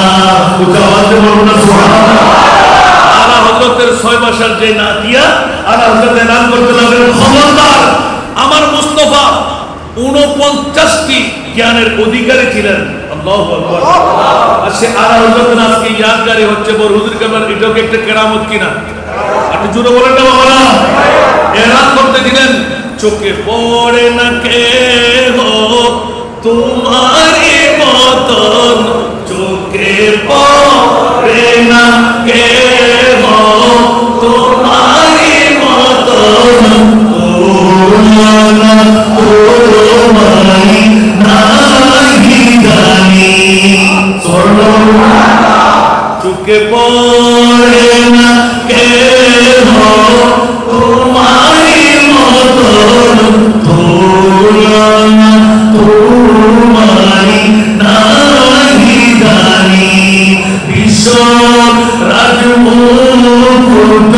उजावाज बोलना सुभान आला हजरतेर 6 মাসের যে নাতিয়া আলা হযরত এলান করতে লাগলেন খবরদার আমার মুস্তাফা 49টি জ্ঞানের অধিকারী ছিলেন আল্লাহু আকবার আর সে আলা হযরত আজকে ইয়াদগারি হচ্ছে বড় হুজুর কেবল এটাও কি একটা কেরামত কিনা আপনি জোরে বলেন না বাবা এলান করতে দিলেন চোখে পড়ে না কে হো তোমারি মতন চোখে পড়ে না কে হো তোমারি মতন তোমরা তোমারি নাহি জানি চোখে পড়ে না কে হো তোমারি মতন তোমরা তোমারি নাহি জানি বিশ্ব রাজমুকুট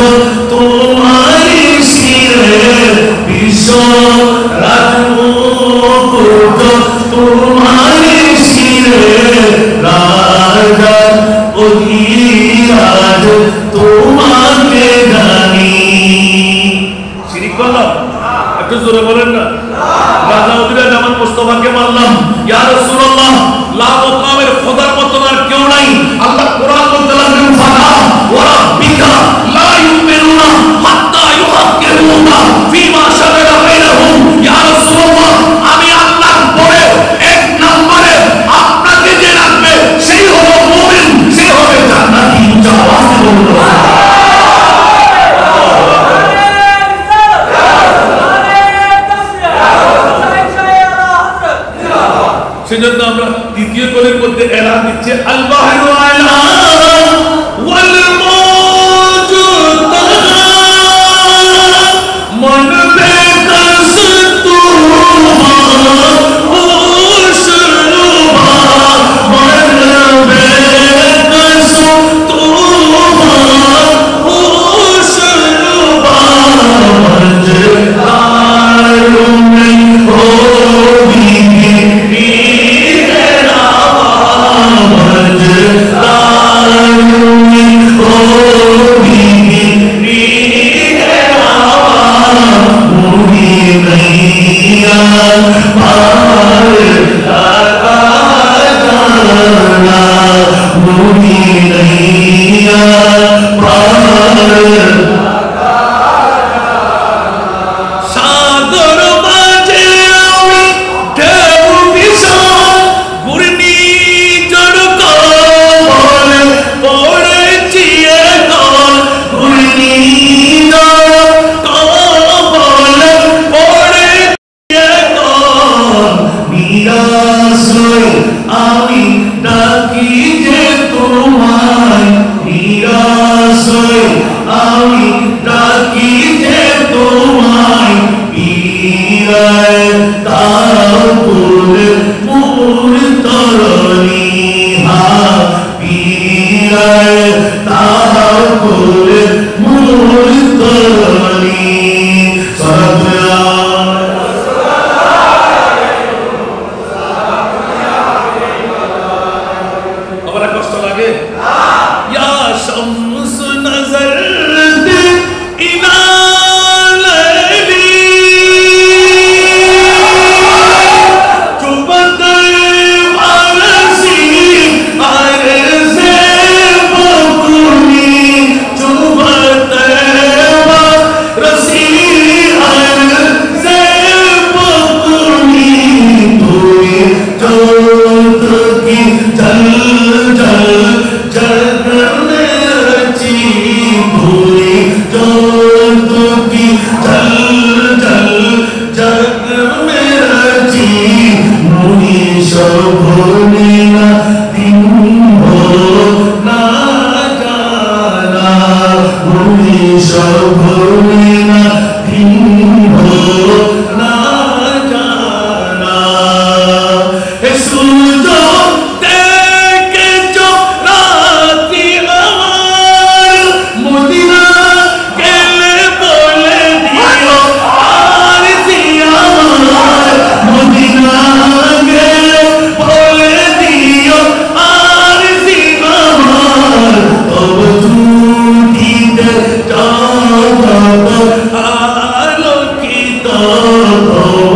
তোমারি শিরে বিশ্ব রাজমুকুট তোমারি শিরে রাজা অধিরাজ তোমাকে জানি শিরিক করলাম একটু জোরে বলেন না রাজা অধিরাজ আমার মুস্তাফাকে মানলাম ইয়া রাসূলুল্লাহ লা মুকামের খোদার মতন আর কেউ নাই আল্লাহ কোরআন বলতে লাগলেন ফালা ওয়া রাব্বিকা লা ইউমিনুনা হাত্তা ইউহাক্কিমুনা ফিমা শাজারা বাইনাহুম ইয়া রাসূলুল্লাহ আমি আল্লাহর পরে এক নম্বরে আপনাকে যে রাখবে সেই হলো মুমিন সেই হবে জান্নাতি উচ্চ আওয়াজে বলুন সেজন্য আমরা দ্বিতীয় কলের মধ্যে এলান দিচ্ছে আল বাহরু আলা ওয়াল মাওজুদ মন বেকস তুমা উশরুবা মন বেকস তুমা উশরুবা মজদারু মিন হোবি कष्ट लगे या शम्स नजर পুলিশ ভুলে না ভিন্ন না জানা হে সূর্য দেখেছো রাতি আমার মদিনা গেলে বলে দিও আর জি আমার মদিনা গেলে বলে দিও আর জি আমার তব জুটিতে জগত আলোকিত তব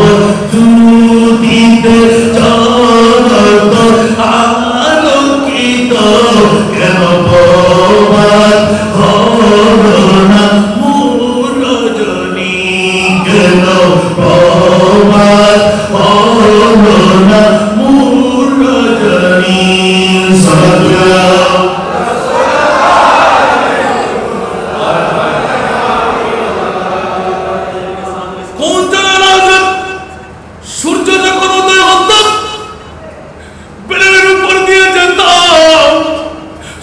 জুটিতে জগত আলোকিত কেন প্রভাত হলো না মোর রজনী কেন প্রভাত হলো না মোর রজনী সালাম কোন জানালা সূর্য যখন উদয় হতো বেড়ের উপর দিয়ে যেত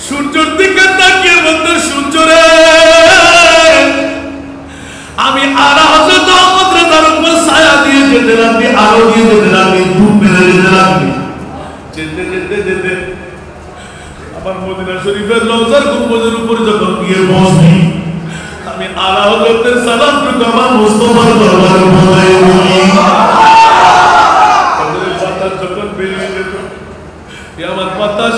সূর্যের দিকে তাকিয়ে বলতো সূর্য রে আমি আলা হযরত আহমদ রাজার উপর ছায়া দিয়ে যেতে লাগি আলো দিয়ে যেতে লাগি ধূপ মেরে যেতে লাগি যেতে যেতে যেতে আমার মদিনা শরীফের রওজার গুম্বদের উপর যখন গিয়ে বসি আমি আলা হযরতের সালামটুকু আমার মুস্তাফার দরবারে পৌঁছাই বলি কদরের বাতাস যখন বেরিয়ে যেত আমার বাতাস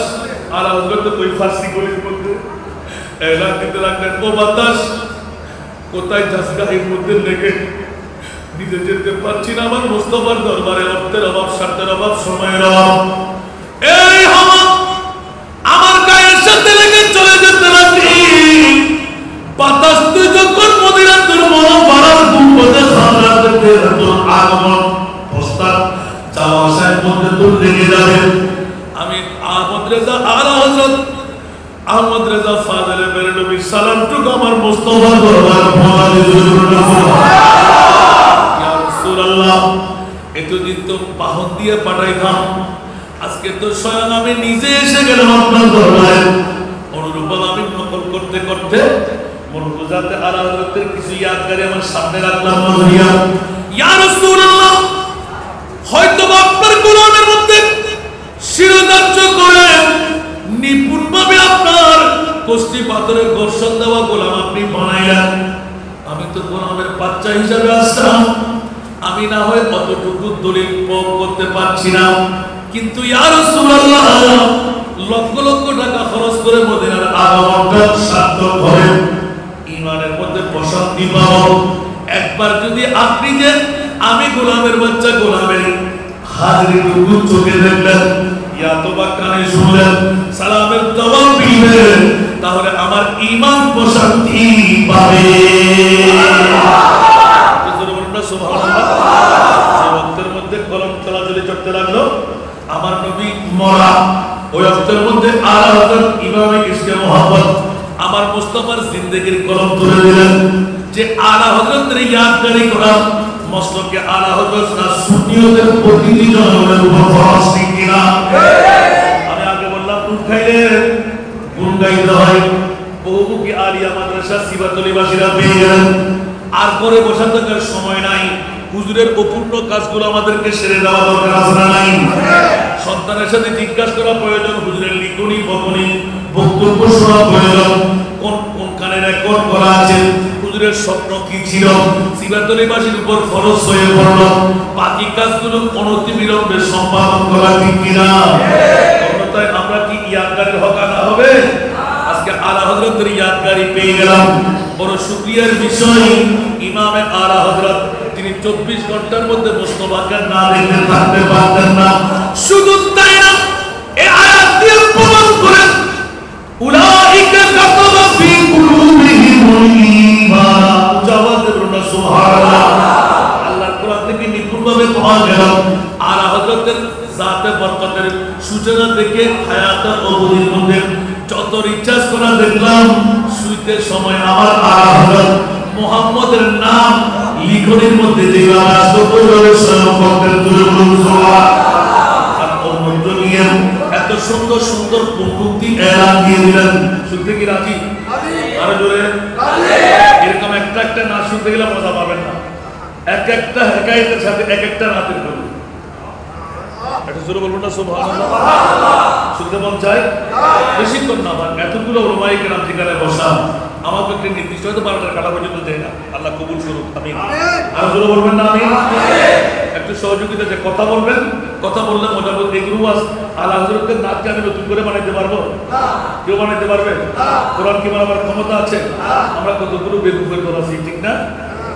আলা হযরত কই ফার্সি গলির মধ্যে এলান দিতে লাগলেন ও বাতাস কোথায় যাসগা এর মধ্যে লেগে নিজে যেতে পারছি না আমার মুস্তাফার দরবারে অর্থের অভাব স্বার্থের অভাব সময়ের অভাব এই হাওয়া আমার গায়ের সাথে লেগে চলে যেতে লাগলি বাতাস তুই যখন মদিনাতুল মুনাওয়ারার গুম্বদে খারাতে তোর আগমন প্রস্তাব চাওয়া আসার মধ্যে তোর লেগে যাবে আমি আহমদ রেজা আলা হযরত আহমদ রেজা ফাজলে বেরলবি সালামটুকু আমার মুস্তাফার দরবারে পৌঁছাতে জরুরি ইয়া রাসূলুল্লাহ এতদিন তো বাহন দিয়ে পাঠাইতাম আজকে তো স্বয়ং আমি নিজে এসে গেলাম আপনার দরবারে অনুরূপ আমি নকল করতে করতে মরহুজাতে আলা হযরতের কিছু ইয়াদগারি আমার সামনে রাখলাম মরিয়া ইয়া রাসূলুল্লাহ হয়তো আপনার গোলামের মধ্যে শিরোধার্য করে নিপুণভাবে আপনার কষ্টি পাথরে ঘর্ষণ দেওয়া গোলাম আপনি বানাইলেন আমি তো গোলামের বাচ্চা হিসাবে আসলাম আমি না হয় অতটুকু দলিল প্রয়োগ করতে পারছি না কিন্তু ইয়া রাসূলুল্লাহ লক্ষ লক্ষ টাকা খরচ করে মদিনার আগমনটা সার্থক করে ইমানের মধ্যে প্রশান্তি পাবো একবার যদি আপনি যে আমি গোলামের বাচ্চা গোলামের হাজিরিটুকু চোখে দেখলেন ইয়া তোবা কানে শুনলেন সালামের জবাব দিলেন তাহলে আমার ঈমান প্রশান্তি পাবে সুবহানাল্লাহ ওয়াক্তের মধ্যে কলম চলাচলি করতে লাগলো আমার নবী মরা ওই ওয়াক্তের মধ্যে আলা হযরত ইমামে ইশকে মুহাম্মদ আমার মুস্তাফার জিন্দেগীর কলম তুলে দিলেন যে আলা হযরতের ইয়াদগারি করা মস্তকে আলা হযরত না সুন্নিয়তের প্রতিটি জনগণের উপর ফরজ কিনা আমি আগে বললাম দুধ খাইলে গুণ গাইতে হয় বহুমুখী আলিয়া মাদ্রাসা সিবাতলিবাসীরা পেয়ে গেলেন আর করে বসে থাকার সময় নাই হুজুরের অপূর্ণ কাজগুলো আমাদেরকে সেরে দেওয়া দরকার আছে না নাই সন্তানের সাথে জিজ্ঞাসা করা প্রয়োজন হুজুরের লিখনি বকনি বক্তব্য শোনা প্রয়োজন কোন কোন কানে রেকর্ড করা আছে হুজুরের স্বপ্ন কি ছিল সিবাতলিবাসীর উপর ফরজ হয়ে পড়ল বাকি কাজগুলো অনতি বিলম্বে সম্পাদন করা ঠিক কিনা অন্যথায় আমরা কি ইয়াদগারের হক আদা হবে আজকে আলা হযরতের ইয়াদগারি পেয়ে গেলাম বড় শুকরিয়ার বিষয় ইমামে আলা হযরত তিনি 24 ঘন্টার মধ্যে মুস্তাফাকে না দেখতে থাকতে পারতেন না শুধু তাই না এই আয়াত দিয়ে প্রমাণ করেন উলাইকা কাতাবা ফি কুলুবিহিমুল ঈমান জাওয়াজে বলুন সুবহানাল্লাহ আল্লাহর কোরআন থেকে নিপুণভাবে পাওয়া গেল আলা হযরতের জাতে বরকতের সূচনা থেকে হায়াতের অবধির মধ্যে যত রিচার্জ করা দেখলাম শুইতে সময় আমার আলা হযরত মুহাম্মদের নাম লিখনের মধ্যে যে আসতো পরিবারের সহকর্তাদের তুলনা সুবহানাল্লাহ আর অমূল্য নিয়ম এত সুন্দর সুন্দর পঙ্ক্তি এলান দিয়ে দিলেন শুনতে কি রাজি আরো জোরে এরকম একটা একটা নাচ শুনতে গেলে মজা পাবেন না, এক একটা হেকায়েতের সাথে এক একটা নাতের করবে। একটা জোরে বলবো না সুবহানাল্লাহ? শুনতে মন চায়? বেশিক্ষণ না, আমার এতগুলো ওলামায়ে কেরাম যেখানে বসা, আমাকে একটা নির্দিষ্ট হয়তো 12টার কাটা পর্যন্ত দেয় না, আল্লাহ কবুল করুক, আমিন। আর জোরে বলবেন না আমিন? একটু সহযোগিতা, যে কথা বলবেন, কথা বললে মজা বলতে এগুলো আল্লাহ হযরতের নাচকে আমি নতুন করে বানাইতে পারবো? কেউ বানাইতে পারবে? কোরআন কি বানাবার ক্ষমতা আছে? আমরা কতগুলো বেকুফের তোর আছি, ঠিক না?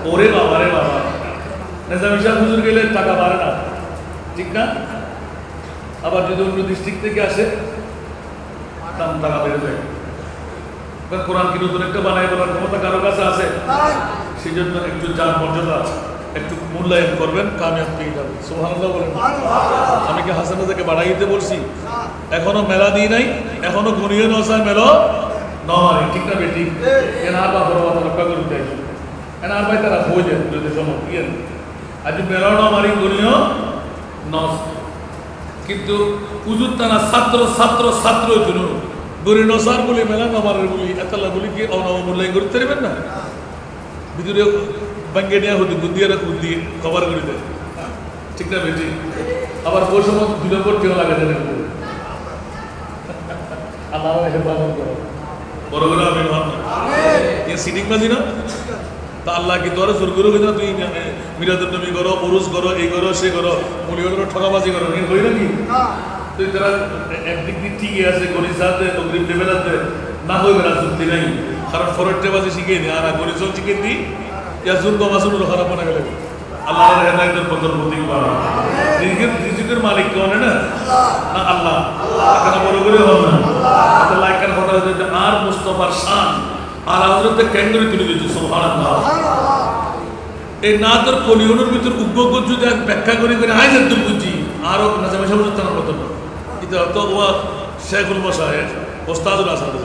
ওরে বাবা রে বাবা, নেজাম সাহেব হুজুর গেলে টাকা বাড়ে না, ঠিক না? আবার যদি অন্য ডিস্ট্রিক্ট থেকে আসে দাম টাকা বেড়ে যায়। কোরআন কি নতুন একটা বানাই বলার ক্ষমতা কারো কাছে আছে? সেই জন্য একটু যার মর্যাদা একটু মূল্যায়ন করবেন, কামিয়াব পেয়ে যাবে। সুবহানাল্লাহ বলেন। আমি কি হাসানা থেকে বাড়াই দিতে বলছি? এখনো মেলা দিই নাই, এখনো গুনিয়ে নসায় মেলো নয়, ঠিক না বেটি? এন আর বাবার কথা রক্ষা করতে চাইছো, এন আর ভাই তারা হয়ে যায় যদি সময় ইয়ে আজ মেলো নমারি গুনিও নস, কিন্তু হুজুর তারা ছাত্র ছাত্র ছাত্র জন্য গরি নসার বলি মেলা নমারের বলি এতলা বলি কি অনমূল্যায়ন করতে পারবেন না? ভিতরে ব্যাঙ্গে নেওয়া হতো গুদিয়ারা গুদি কভার করে দেয়, ঠিক না বেটি? আবার ওই সময় দুটো করতেও লাগে তাদের আল্লাহ হেফাজত করো, বড় করে আমি সিটিং বাজি না তা আল্লাহ কি তোর জোর করে না, তুই মিরাজুল নবী করো, পুরুষ করো, এই করো সে করো, মুলিও করো, ঠকাবাজি করো, হই নাকি? তুই তারা একদিক দিয়ে ঠিকই আছে, গরিব সাথে তকরিব দেবে না হইবে না, যুক্তি নাই, কারণ ফরটে বাজি শিখিয়ে নি আর গরিব শিখিয়ে দিই ইয়া জুন কমাসুর খারাপ মনে গেলে আল্লাহ হেদায়েতের পথের প্রতীক বানা রিজিকের মালিক কে না না আল্লাহ, এখানে বড় করে হবে না আল্লাহ। এখানে কথা হচ্ছে যে আর মুস্তাফার শান আর হযরতে কেন্দ্রে তুলে দিয়েছে সুবহানাল্লাহ। এই নাতের কলিয়নের ভিতর উগ্র যদি ব্যাখ্যা করে করে আয় যেতে বুঝি আরো নাজাম সাহেব তার মত এটা তো ওয়া শেখুল মাশায়েখ ওস্তাদুল আসাদ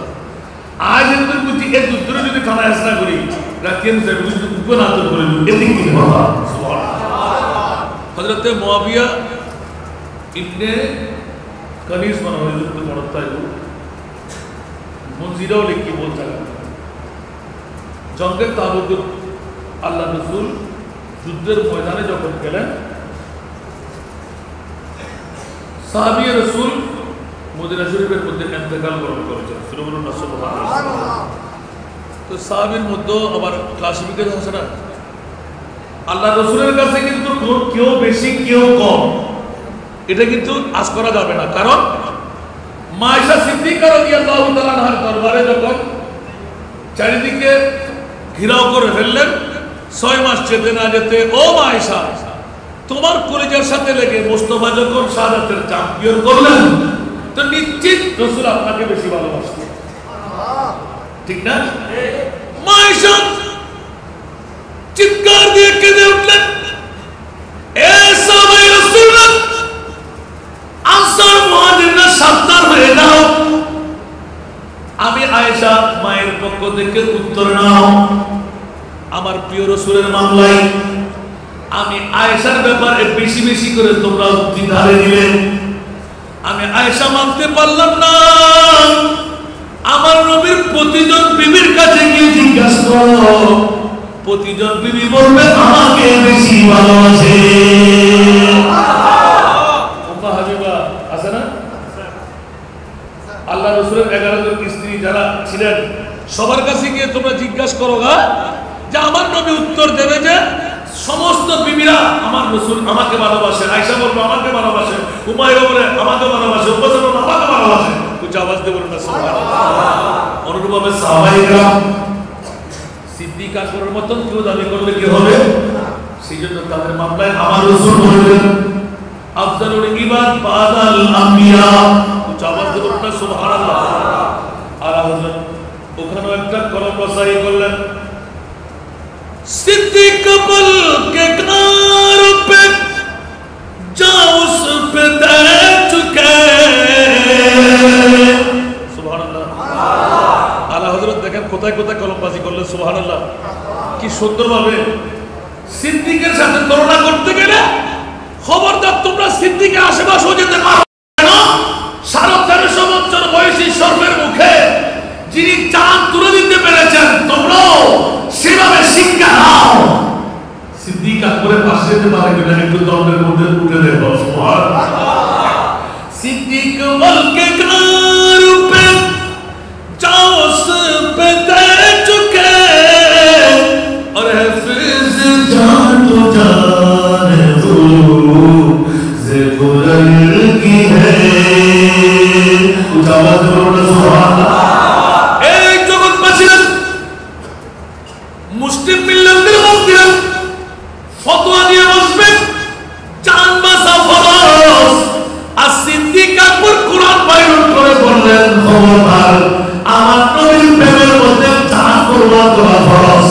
আজ যেতে বুঝি এই দুধরে যদি খানা আসনা করি রাতেন সাহেব যদি উগ্র নাতর করে এতে কি কথা সুবহানাল্লাহ। হযরতে মুয়াবিয়া ইবনে কানিস মনে হয় যুদ্ধ মরতাই মনজিরাও লিখি বলতে জঙ্গের তাবুক আল্লাহ রাসূল যুদ্ধের ময়দানে যখন গেলেন, সাহাবী রাসূল মদিনা শরীফের মধ্যে ইন্তেকাল করেছেন, সুবহানাল্লাহ। তো সাহাবীর মধ্যে আবার ক্লাসিফিকেশন আছে না, আল্লাহ রাসূলের কাছে কিন্তু কেউ বেশি কেউ কম, এটা কিন্তু আজ করা যাবে না। কারণ মা আয়েশা সিদ্দিকা রাদিয়াল্লাহু তাআলা আনহার দরবারে যখন চারিদিকে ঘিরাও করে ফেললেন, 6 মাস যেতে না যেতে, ও মা আয়েশা তোমার কলিজার সাথে লেগে মুস্তাফা যখন শাহাদাতের চ্যাম্পিয়ন করলেন, তো নিশ্চিত রাসূল আপনাকে বেশি ভালোবাসতেন, ঠিক না? মা আয়েশা চিৎকার দিয়ে কেঁদে উঠলেন, এ সাহাবায়ে রাসূলুল্লাহ, আনসার মুহাজিররা সাবধান হয়ে যাও, আমি আয়েশা মায়ের পক্ষ থেকে উত্তর নাও, আমার প্রিয় রাসূলের মামলায় আমি আয়েশার ব্যাপারে বেশি বেশি করে তোমরা দ্বিধারে দিলে, আমি আয়েশা মানতে পারলাম না। আমার নবীর প্রতিজন বিবির কাছে গিয়ে জিজ্ঞাসা করো, প্রতিজন বিবি বলবে আমাকে বেশি ভালোবাসে। উম্মে হাবিবা আছে না? আল্লাহ রাসূলের 11 জন স্ত্রী যারা ছিলেন সবার কাছে গিয়ে তোমরা জিজ্ঞাসা করো যে আমার নবী উত্তর দেবে যে সমস্ত বিবিরা আমার রাসূল আমাকে ভালোবাসে, আয়েশা বলবে আমাকে ভালোবাসে, উমাইয়া বলে আমাকে ভালোবাসে, উম্মে বলে আমাকে ভালোবাসে, কুছ আওয়াজ দিয়ে বলুন না সুবহানাল্লাহ। অনুরূপভাবে সাহাবায়ে کرام সিদ্দিক আকবরের মতন কেউ দাবি করলে কি হবে? সেজন্য তাদের মামলায় আমার রাসূল বললেন আফজালুল ইবাদ বাদাল আম্বিয়া, কুছ আওয়াজ দিয়ে বলুন না সুবহানাল্লাহ। আর হযরত ওখানে একটা কলম বসাই করলেন, सिद्दीक पल के किनार पे जा उस पे दे चुके, सुबहानाल्लाह। आला हजरत দেখেন কোথায় কোথায় কলমবাজি করলেন, সুবহানাল্লাহ। কি সুন্দরভাবে সিদ্দিকের সাথে তুলনা করতে গেলে খবরদার তোমরা সিদ্দিকের আশেপাশেও যেতে পারো না। 13.5 বছর বয়সী সর্বের মুখে যিনি চাঁদ তুলে দিতে পেরেছেন, পারে কিনা একটু দমের মধ্যে উঠে দেখো সুবহানাল্লাহ सिद्दीक मल के कार पे जाओ पे दे चुके और हफीज जान तो जाने हो से बुलंद की है उजाला करो ना सुभान এই জগৎ বাসিরা মুসলিম মিল্লাতের মধ্যে ফতোয়া দিয়ে বসবে জান বাঁচা ফরজ আর সিদ্দিক আকবর কোরআন বাইরন করে বললেন খবরদার আমার নবীর প্রেমের মধ্যে জান কুরবান করা ফরজ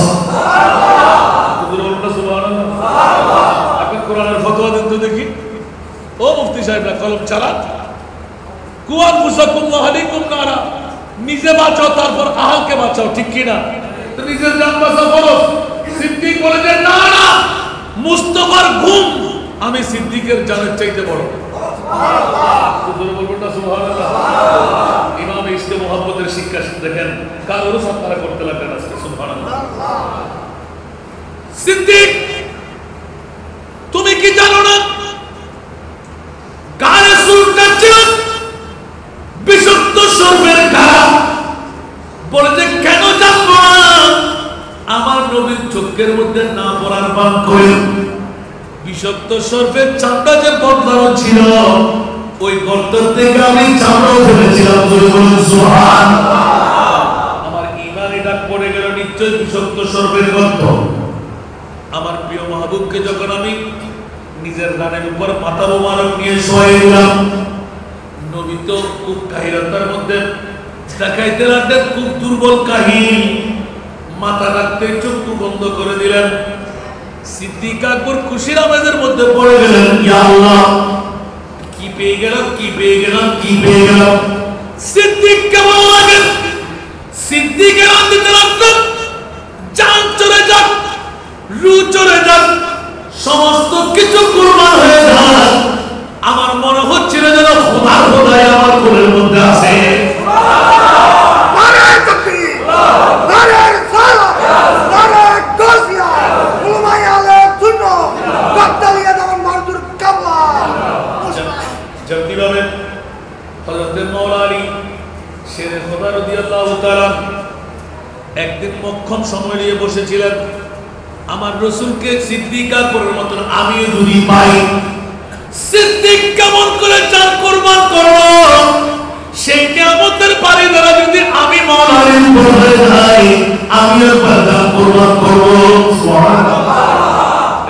আপনি কোরআনের ফতোয়া দেন তো দেখি ও মুফতি সাহেবরা কলম চালান কুয়ান ফুসাকুম ওয়াহলিকুম নারা নিজে বাঁচাও তারপর আহলকে বাঁচাও ঠিক কি না তো নিজের জান বাঁচাও ফরজ সিদ্দিক বলে যে না না মুস্তাফার ঘুম আমি সিদ্দিকের জানের চাইতে বড় সুবহানাল্লাহ বলবেন না সুবহানাল্লাহ ইমাম ইশকে মোহাম্মদের শিক্ষা দেখেন কারোর সাথে করতে লাগলেন আজকে সুবহানাল্লাহ সিদ্দিক তুমি কি জানো না গায়ে সুলটা ছিল বিশুদ্ধ সর্বের গাড়া বলে যে কেন জানবো না আমার নবীর চোখের মধ্যে না পড়ার পান করে বিশুদ্ধ সর্বের চামড়া যে বদলানো ছিল ওই গর্ত থেকে আমি চামড়া ফেলেছিলাম সুবহানাল্লাহ আমার ঈমানে ডাক পড়ে গেল নিশ্চয় বিশুদ্ধ সর্বের গর্ত আমার প্রিয় মাহবুবকে যখন আমি নিজের রানের উপর মাথা মোবারক নিয়ে শোয়াই দিলাম নবী তো খুব কাহিরতার মধ্যে দেখাইতে লাগলেন খুব দুর্বল কাহিল মাথা রাখতে চক্ষু বন্ধ করে দিলেন সিদ্দিক আকবর খুশির আমেজের মধ্যে পড়ে গেলেন ইয়া আল্লাহ কি পেয়ে গেলাম কি পেয়ে গেলাম কি পেয়ে গেলাম সিদ্দিক কেমন লাগে সিদ্দিকের আনন্দিত লাগতো জান চলে যাক রু চলে যাক সমস্ত কিছু কুরবান হয়ে যাক আমার মনে হচ্ছিল যেন খোদার খোদাই আমার কোলের মধ্যে আছে নারে তাকবীর নারে সালাত নারে গাজিয়া উলামায়ে আলে সুন্নাহ কাতালিয়া দামান মারদুর কাবলা যেমনি ভাবে হযরত মাওলানা আলী শেরে খোদা রাদিয়াল্লাহু তাআলা একদিন মক্ষম সময় নিয়ে বসেছিলেন আমার রাসূলকে সিদ্দিক আকবরের মতন আমি যদি পাই সিদ্দিক কেমন করে চাল কুরবান করব সেই কিয়ামতের পারে দ্বারা যদি আমি মাওলানার উপর হয়ে যাই আমিও বাদা কুরবান করব সুবহানাল্লাহ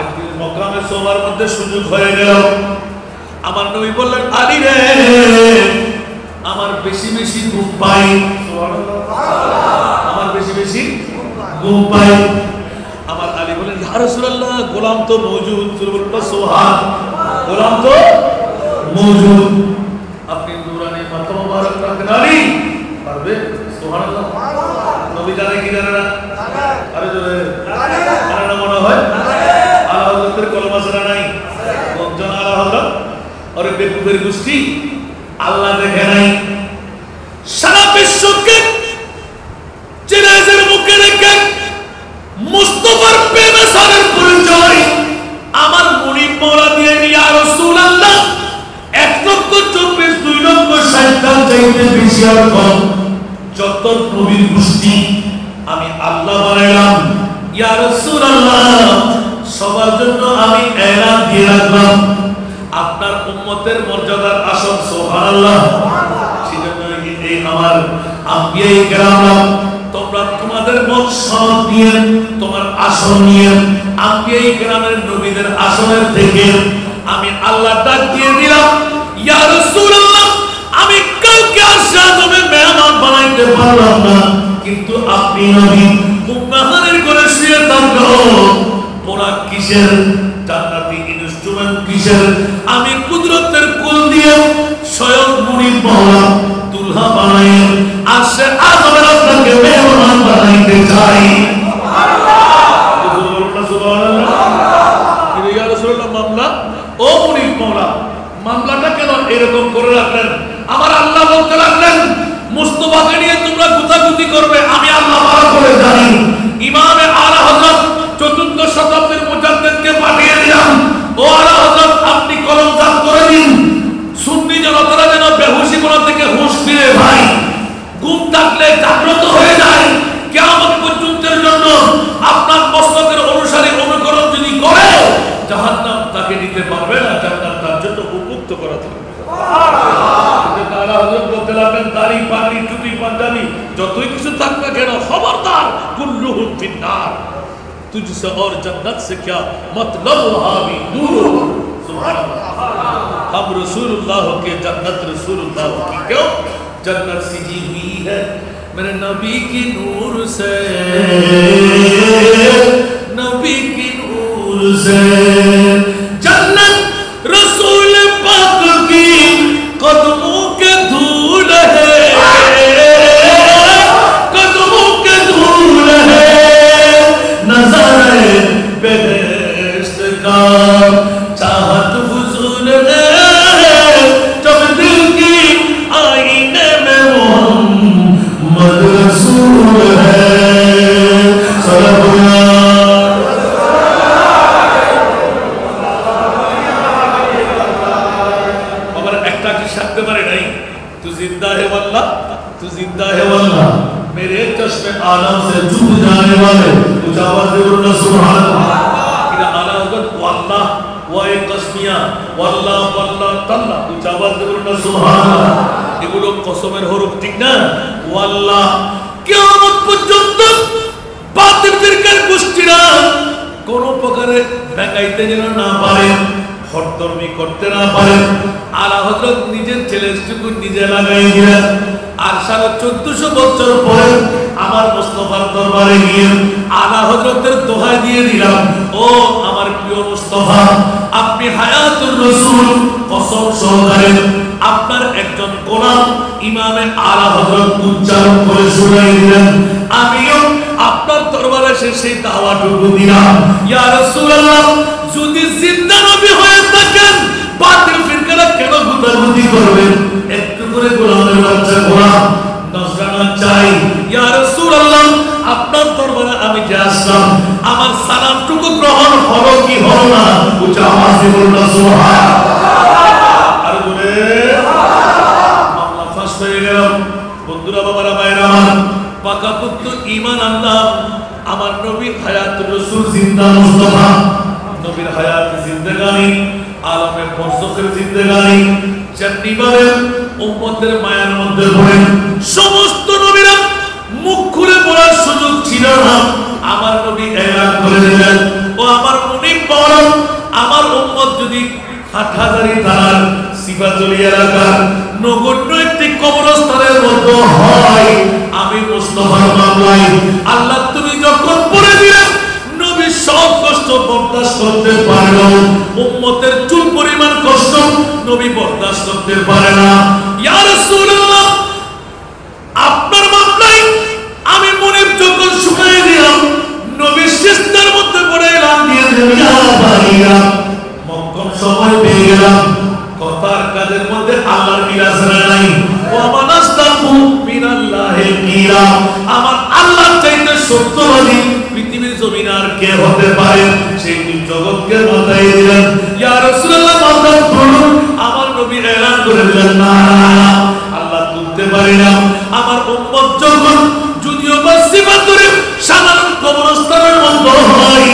একদিন মকামে সোমার মধ্যে সুযোগ হয়ে গেল আমার নবী বললেন আলী রে আমার বেশি বেশি ঘুম পাই সুবহানাল্লাহ আমার বেশি বেশি ঘুম পাই আমার আলী বলেন ইয়া রাসূলুল্লাহ গোলাম তো মওজুদ সুবহানাল্লাহ সুবহান গোলাম তো মওজুদ আপনি নূরানি মাথা মোবারক রাখেন আলী পারবে সুবহানাল্লাহ নবী জানে কি জানে না আরে জোরে জানে না মনে হয় আলা হযরতের কলমা জানা নাই কোন আলা হযরত আরে বেকুবের গোষ্ঠী আল্লাহ দেখে নাই সারা বিশ্বকে জিনাজের মুখে রেখে মুস্তাফার প্রেমে সারের পরিচয় আমার মুনিব মাওলা দিয়ে ইয়া রাসূলুল্লাহ 1,24,2,60 চাইতে বেশি আর কম যত নবীর গোষ্ঠী আমি আল্লাহ বানাইলাম ইয়া রাসূলুল্লাহ সবার জন্য আমি এলান দিয়ে রাখলাম আপনার উম্মতের মর্যাদার আসন সুবহানাল্লাহ সেজন্য এই আমার আম্বিয়ায়ে কেরাম তোমরা তোমাদের মত সনদ নিয়ে তোমার আসন নিয়ে আম্বিয়ায়ে কেরামের নবীদের আসনের থেকে আমি আল্লাহ ডাক দিয়ে দিলাম ইয়া রাসূলুল্লাহ আমি কাউকে আশাদমে মেহমান বানাইতে পারলাম না কিন্তু আপনি নবী উম্মাহানের করে শুয়ে থাকলো তোরা কিসের জান্নাতি ইনস্ট্রুমেন্ট কিসের আমি কুদরতের কুল দিয়ে স্বয়ং মুনিব মাওলা দুলহা বানাই আসে আজমের আপনাকে মেহমান বানাইতে চাই মামলা ও মুনিব মাওলা মামলাটা কেন এরকম করে রাখলেন আমার আল্লাহ বলতে লাগলেন মুস্তাফাকে নিয়ে তোমরা গুতাগুতি করবে আমি আল্লাহ ভালো করে জানি ইমামে আলা হযরত 4th শতাব্দীর মুজাদ্দিদকে পাঠিয়ে দিলাম দাড়ি পাগড়ি টুপি পাঞ্জাবি যতই কিছু থাক না কেন খবরদার কুল্লুহুম ফিন্নার तुझसे और जन्नत से क्या मतलब वहाँ भी दूर हो सुभान अल्लाह हम रसूलुल्लाह के जन्नत रसूलुल्लाह की क्यों जन्नत सजी हुई है मेरे नबी की नूर से नबी की नूर से जन्नत रसूल पाक की कदमों के धूल है कदमों के धूल है नज़ारे बेहेश्त का चाहत हुजूर है जब दिल की आईने में मोहम्मद रसूल है अगर एकटा की शब्द मारे नहीं तू जिंदा है वल्लाह तू जिंदा है वल्लाह मेरे चश्मे आलम से चुप जाने वाले कुछ आवाज दे बोलना सुभान अल्लाह इधर आला होगा वल्लाह वाए कस्मिया वल्लाह वल्लाह तल्ला कुछ आवाज दे बोलना सुभान अल्लाह এগুলো কসমের হরফ ঠিক না ওয়াল্লাহ কিয়ামত পর্যন্ত বাতিল ফিরকার গোষ্ঠীরা কোন প্রকারে ব্যাঙ্গাইতে যেন না পারে হরদর্মি করতে না পারে আলা হযরত নিজের ছেলেটুকু নিজে লাগাই দিলেন আর 1450 বছর পরে আমার মুস্তাফার দরবারে গিয়ে আলা হযরতের দোহাই দিয়ে দিলাম ও আমার প্রিয় মুস্তাফা আপনি হায়াতুর রাসূল কসম সহকারে আপনার একজন গোলাম ইমামে আলা হযরত উচ্চারণ করে শোনাই দিলেন আমিও আপনার দরবারে এসে সেই দাওয়াতটুকু দিলাম ইয়া রাসূলুল্লাহ যদি জিন্দা নবী হয়ে থাকেন বাতিল ফিরকারা কেন গুতাগুতি করবেন একটু করে গোলামের বাচ্চা গোলাম নজরানা চাই ইয়া রাসূলুল্লাহ আপনার দরবারে আমি যে আসলাম আমার সালামটুকু গ্রহণ হলো কি হলো না উচ্চ আওয়াজে বলুন সুবহানাল্লাহ আর বলে মামলা ফাঁস হয়ে গেল বন্ধুরা বাবারা ভাইরা আমার পাকাপোক্ত ঈমান আনলাম আমার নবী হায়াতুর রাসূল জিন্দা মুস্তাফা নবীর হায়াত জিন্দেগানি আলমে বরজখের জিন্দেগানি চারটিবারে উম্মতের মায়ার মধ্যে পড়ে সমস্ত নবীরা মুখ খুলে বলার সুযোগ ছিল না আমার নবী এলান করে দিলেন ও আমার মুনিব বড় আমার উম্মত যদি হাটহাজারি থানার সিফাতুল এলাকার নগণ্য একটি কবরস্থানের মতো হয় আমি মুস্তাফার মামলায় আল্লাহ তুমি যখন পড়ে দিলেন নবী সব কষ্ট বরদাস্ত করতে পারল উম্মতের চুল পরিমাণ কষ্ট নবী বরদাস্ত করতে পারে না ইয়া রাসূলুল্লাহ আপনার মামলায় আমি মুনিব যখন শুনাই দিলাম নবী সিজদার মধ্যে পড়ে এলান দিয়ে ইয়া ভাইয়া মক্কম সময় পেয়ে গেলাম কথার কাজের মধ্যে আল্লাহর মিরাজ নাই ওয়া মানাস্তাকু মিনাল্লাহি কিরা আমার আল্লাহ চাইতে সত্যবাদী পৃথিবীর জমিনে আর কে হতে পারে সেই জগৎকে বাতাই দিলেন ইয়া রাসূলুল্লাহ মাদাত করুন আমার নবী এলান করে দিলেন না আল্লাহ তুলতে পারে না আমার উম্মত যখন যদিও বা সিফাতুরে সাধারণ কবরস্থানের মতো হয়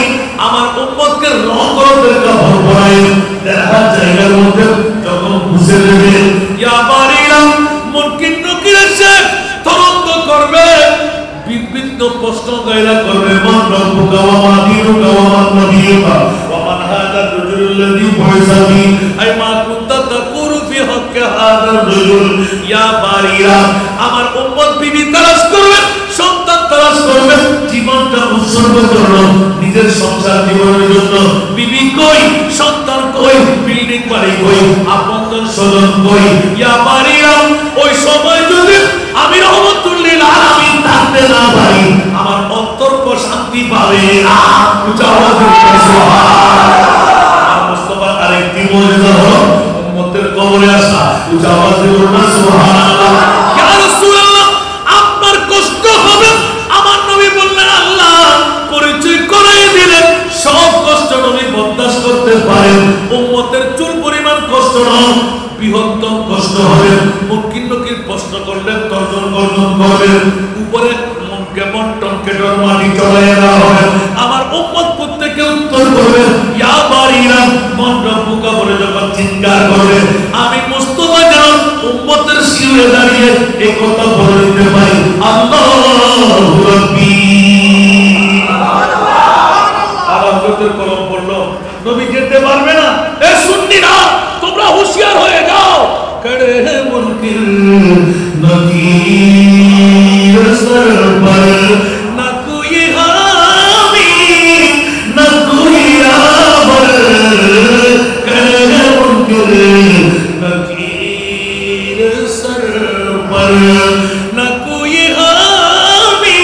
আমার উম্মতকে রহমতের কাপড় পরায় দেখার জায়গার মধ্যে যখন বুঝে দেবে ইয়া বারিলা মুনকির নকির এসে তরঙ্গ করবে বিভিন্ন প্রশ্ন গায়রা করবে মান রব্বুকা ওয়া মা দীনুকা ওয়া মান নবিয়ুকা ওয়া মান হাদার রাজুলুল্লাযী বুইসা ফি আই মা কুনতা তাকুরু ফি হক্কি হাদার রাজুল ইয়া বারিরা আমার উম্মত বিবি তালাশ করবে সন্তান তালাশ করবে জীবনটা উৎসর্গ করলো নিজের সংসার জীবনের জন্য বিবি কই সন্তান কই বিল্ডিং বাড়ি কই আপনজন স্বজন কই ইয়া বারিরা ওই সময় যদি আমি রহমতুল লিল আলামিন থাকতে না পারি আমার অন্তর শান্তি পাবে না উচ্চ আওয়াজে সুবহানাল্লাহ মুস্তাফা আরেকটি মুজিজা হলো উম্মতের কবরে আসা উচ্চ আওয়াজে বলুন সুবহানাল্লাহ ইয়া রাসূলুল্লাহ আপনার কষ্ট হবে আমার নবী বললেন আল্লাহ পরিচয় করিয়ে দিলেন সব কষ্ট নবী বরদাস্ত করতে পারেন উম্মতের চুল পরিমাণ কষ্ট নয় বৃহত্তম কষ্ট হবে মুনকির নকির প্রশ্ন করলেন তর্জন গর্জন করবেন উপরে কেমন টনকেটর মাটি চড়াইয়া দেওয়া হবে আমার উম্মত প্রত্যেকে উত্তর করবে ইয়া বারিরা মান রব্বুকা বলে যখন চিৎকার করবে আমি মুস্তাফা যেন উম্মতের শিরে দাঁড়িয়ে এই नकीर सर पर न कोई हामी न कोई आवर करे मुनकिर नकीर सर पर न कोई हामी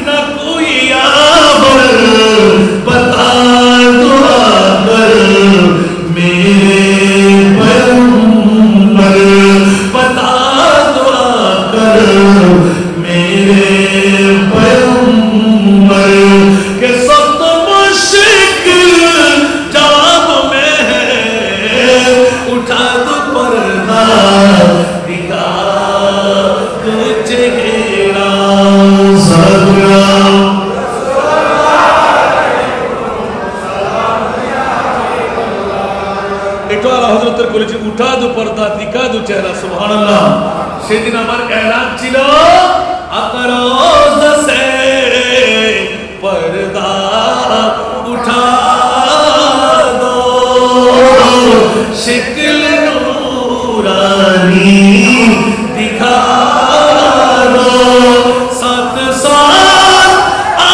न कोई आवर बता दुआ कर मेरे पैगंबर बता दुआ कर मेरे पैगंबर के सब मुश्किल जवाब में है उठा दो पर्दा दिखा दो चेहरा सदरा এটা আলা হযরতের বলেছে উঠা দো পর্দা দিখা দো চেহারা সুবহানাল্লাহ সেদিন আমার এলান ছিল আকরোজ সে পর্দা উঠা দো শিকল নূরানি দিখা দো সাথ সাথ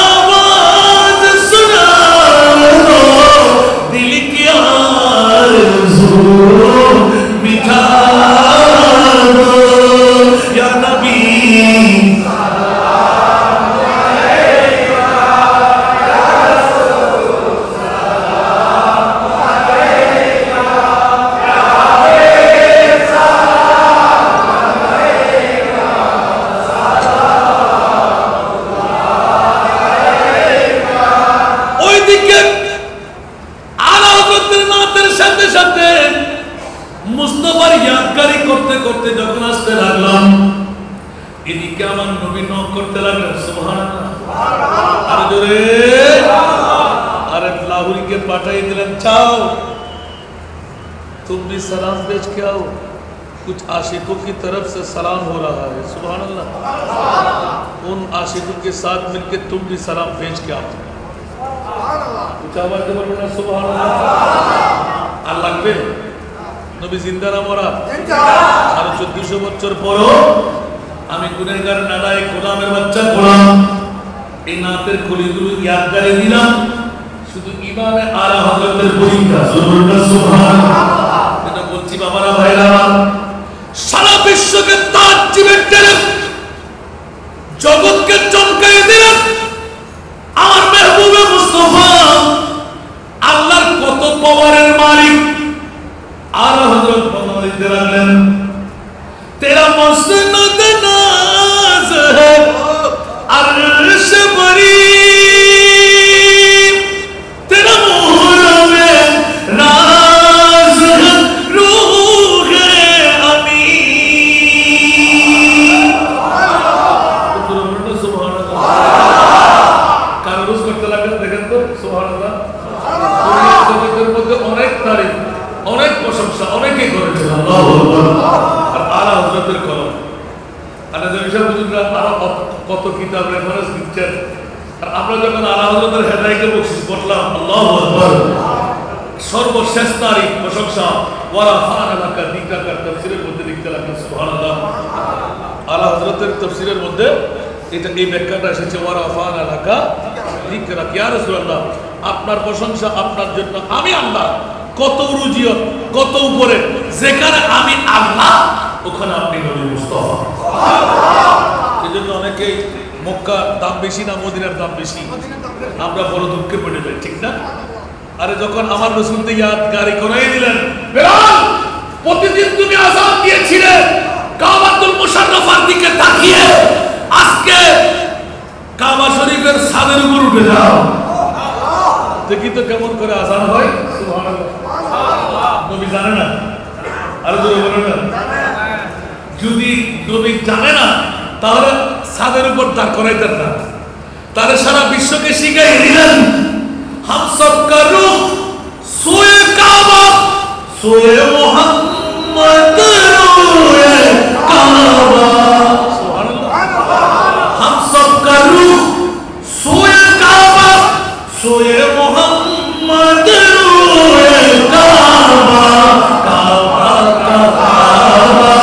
आवाज सुना दो दिल की आरज़ू मिटा दो या नबी ওইদিকে আলা হযরতের নাতের সাথে সাথে মুস্তাফার ইয়াদগারি করতে করতে যখন আসতে লাগলাম এদিকে আমার নবী নক করতে লাগলেন সুবহানাল্লাহ আরে জোরে अरे लाहौरी के पाठाई दिलन चाओ तुम भी सलाम भेज के आओ कुछ आशिकों की तरफ से सलाम हो रहा है सुभान अल्लाह उन आशिकों के साथ मिलके तुम भी सलाम भेज के आओ कुछ आवाज दे बोलो ना सुभान अल्लाह আর লাগবে নবী জিন্দা না মরা আর 1400 বছর পরও আমি গুনাহগার নাদায়ে গোলামের বাচ্চা গোলাম এই নাতের খলিগুলো ইয়াদগারে দিলাম শুধু ইমামে আলা হযরতের পরীক্ষা সুবহানাল্লাহ এটা বলছি বাবারা ভাইরা সারা বিশ্বকে তাজ্জিবের টেনে জগৎকে চমকাই দিলেন আমার মেহবুবে মুস্তাফা আল্লাহর কত পাওয়ারের মালিক আলা হযরত বলতে লাগলেন তেরা মসনদ নাজ है अर्श बरी तेरा मोहरा में राज रूह अमी सुभान अल्लाह কারণ করতে লাগলেন দেখেন তো সুবহানাল্লাহ জগতের মধ্যে অনেক তারিফ অনেক প্রশংসা অনেকেই করেছেন আল্লাহু আকবার আর আলা হযরতের কলম আলা জমিশা বুজুর্গরা আরো কত কিতাব রেফারেন্স দিচ্ছেন আর আমরা যখন আলা হযরতের হেদায়েতে বকশিশ করলাম আল্লাহু আকবার সর্বশেষ তারিখ প্রশংসা ওয়ালা ফানালাকা যিকরাকা তাফসীরের মধ্যে লিখতে লাগলেন সুবহানাল্লাহ আলা হযরতের তাফসীরের মধ্যে এটা এই ব্যাখ্যাটা এসেছে ওয়ালা ফানালাকা যিকরাকা ইয়া রাসূলুল্লাহ আপনার প্রশংসা আপনার জন্য আমি আল্লাহ কত উরুজিয়ত কত উপরে যেখানে আমি আল্লাহ ওখানে আপনি নবী মুস্তাফা এজন্য অনেকে মক্কা দাম বেশি না মদিনার দাম বেশি আমরা বড় দুঃখে পড়ে যাই ঠিক না আরে যখন আমার রাসূলকে ইয়াদগারি করাই দিলেন বেলাল প্রতিদিন তুমি আযান দিয়েছিলে কাবাতুল মুশাররফার দিকে তাকিয়ে আজকে কাবা শরীফের ছাদের উপর উঠে যাও দেখি তো কেমন করে আযান হয় সুবহানাল্লাহ নবী জানে না আর জোরে বলেন না যদি নবী জানে না তাহলে ছাদের উপর দাঁড় করাইতেন না তারে সারা বিশ্বকে শিখাই দিলেন हम सब का रुख सोए काबा सोए मोहम्मद रोए काबा हम सब का रुख सोए काबा सोए मोहम्मद रोए काबा काबा काबा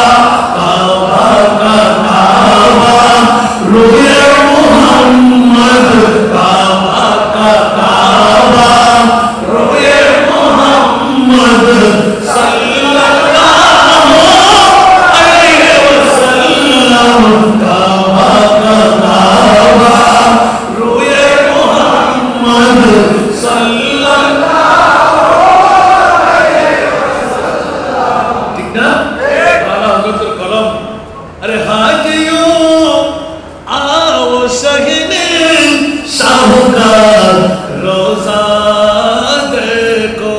शाहकार रोजा देखो।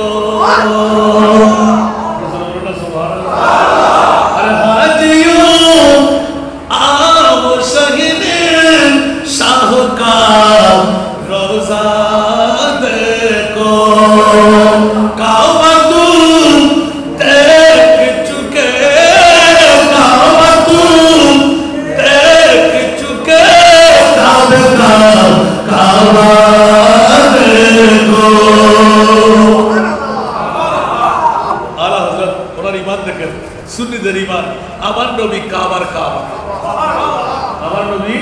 अरे हाजियों आओ शहीदे शाहकार रोजा देखो। काबा तुम देख चुके, काबा तुम देख चुके, काबे का काबा देखो। आला हजरत ওনার ঈমান দেখেন, সুন্নিদের ঈমান। আমার নবী কাবার কাবা, আমার নবী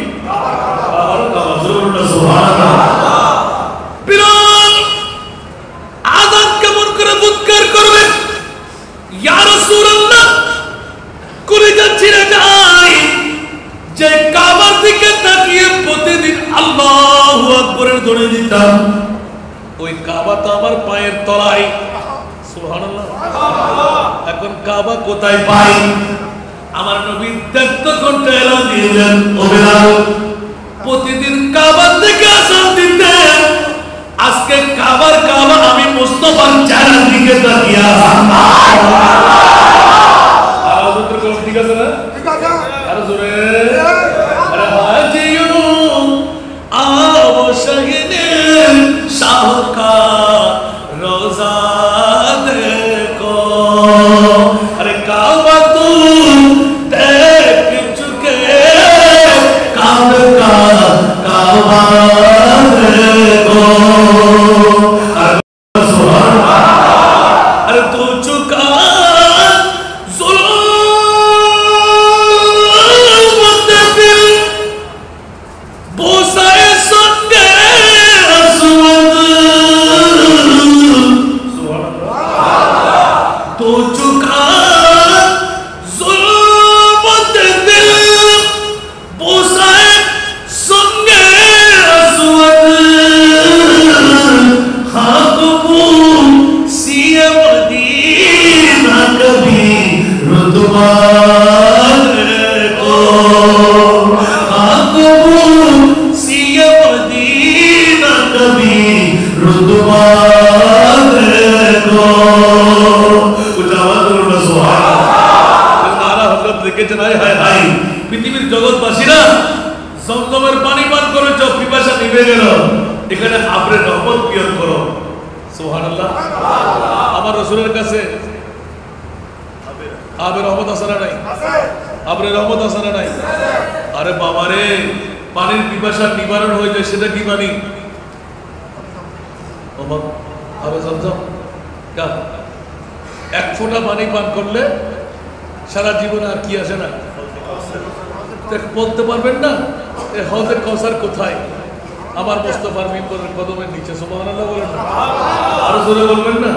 কাবার কাবা। সুবহানাল্লাহ। বিরাট আযান কেমন করে মুনকার করবে? ইয়া রাসূলুল্লাহ, কলিজা ছিঁড়ে যায় যে কাবার দিকে তাকিয়ে প্রতিদিন আল্লাহু আকবরের ধ্বনি দিতাম। ওই কাবা তো আমার পায়ের তলায়। সুবহানাল্লাহ। এখন কাবা কোথায় পাই? আমার নবী ত্যক্ত কণ্ঠে এলান দিলেন, ও বেলাল, প্রতিদিন কাবার দিকে আযান দিতেন। আজকে কাবার কাবা আমি মুস্তাফার চেহারার দিকে তাকিয়ে আযান। আওয়াজ তো কোন ঠিক আছে না? ঠিক আছে। আরে জোরে। আরে হাজিও आओ शहीदे शाहकार रोजा देखो। अरे काबा तुम देख चुके, काबे का काबा देखो। अरे तू चुका जुल्म दिल बोसाए संगे असवद। तू चुका जुल्म दिल बोसाए संगे असवद। खाक बूम सिए मदीना कभी रुतबा देखो। खाक बूम सिए मदीना कभी रुतबा देखो। দেখেছেন? হায় হায় হায়, পৃথিবীর জগৎবাসীরা জমজমের পানি পান করেছ, পিপাসা নিভে গেল, এখানে আবরে রহমত নিয়ত করো। সুবহানাল্লাহ। আমার রাসূলের কাছে আবে রহমত আছে না নাই? আবরে রহমত আছে না নাই? আরে বাবারে, পানির পিপাসা নিবারণ হয়ে যায়, সেটা কি পানি? আবে জমজম। এক ফোঁটা পানি পান করলে সারা জীবনে আর কি আসে না? বলতে পারবেন না হযে কাউসার কোথায়? আমার মুস্তাফার মিম্বরের কদমের নিচে। সুবহানাল্লাহ বলেন না? আরো জোরে বলবেন না?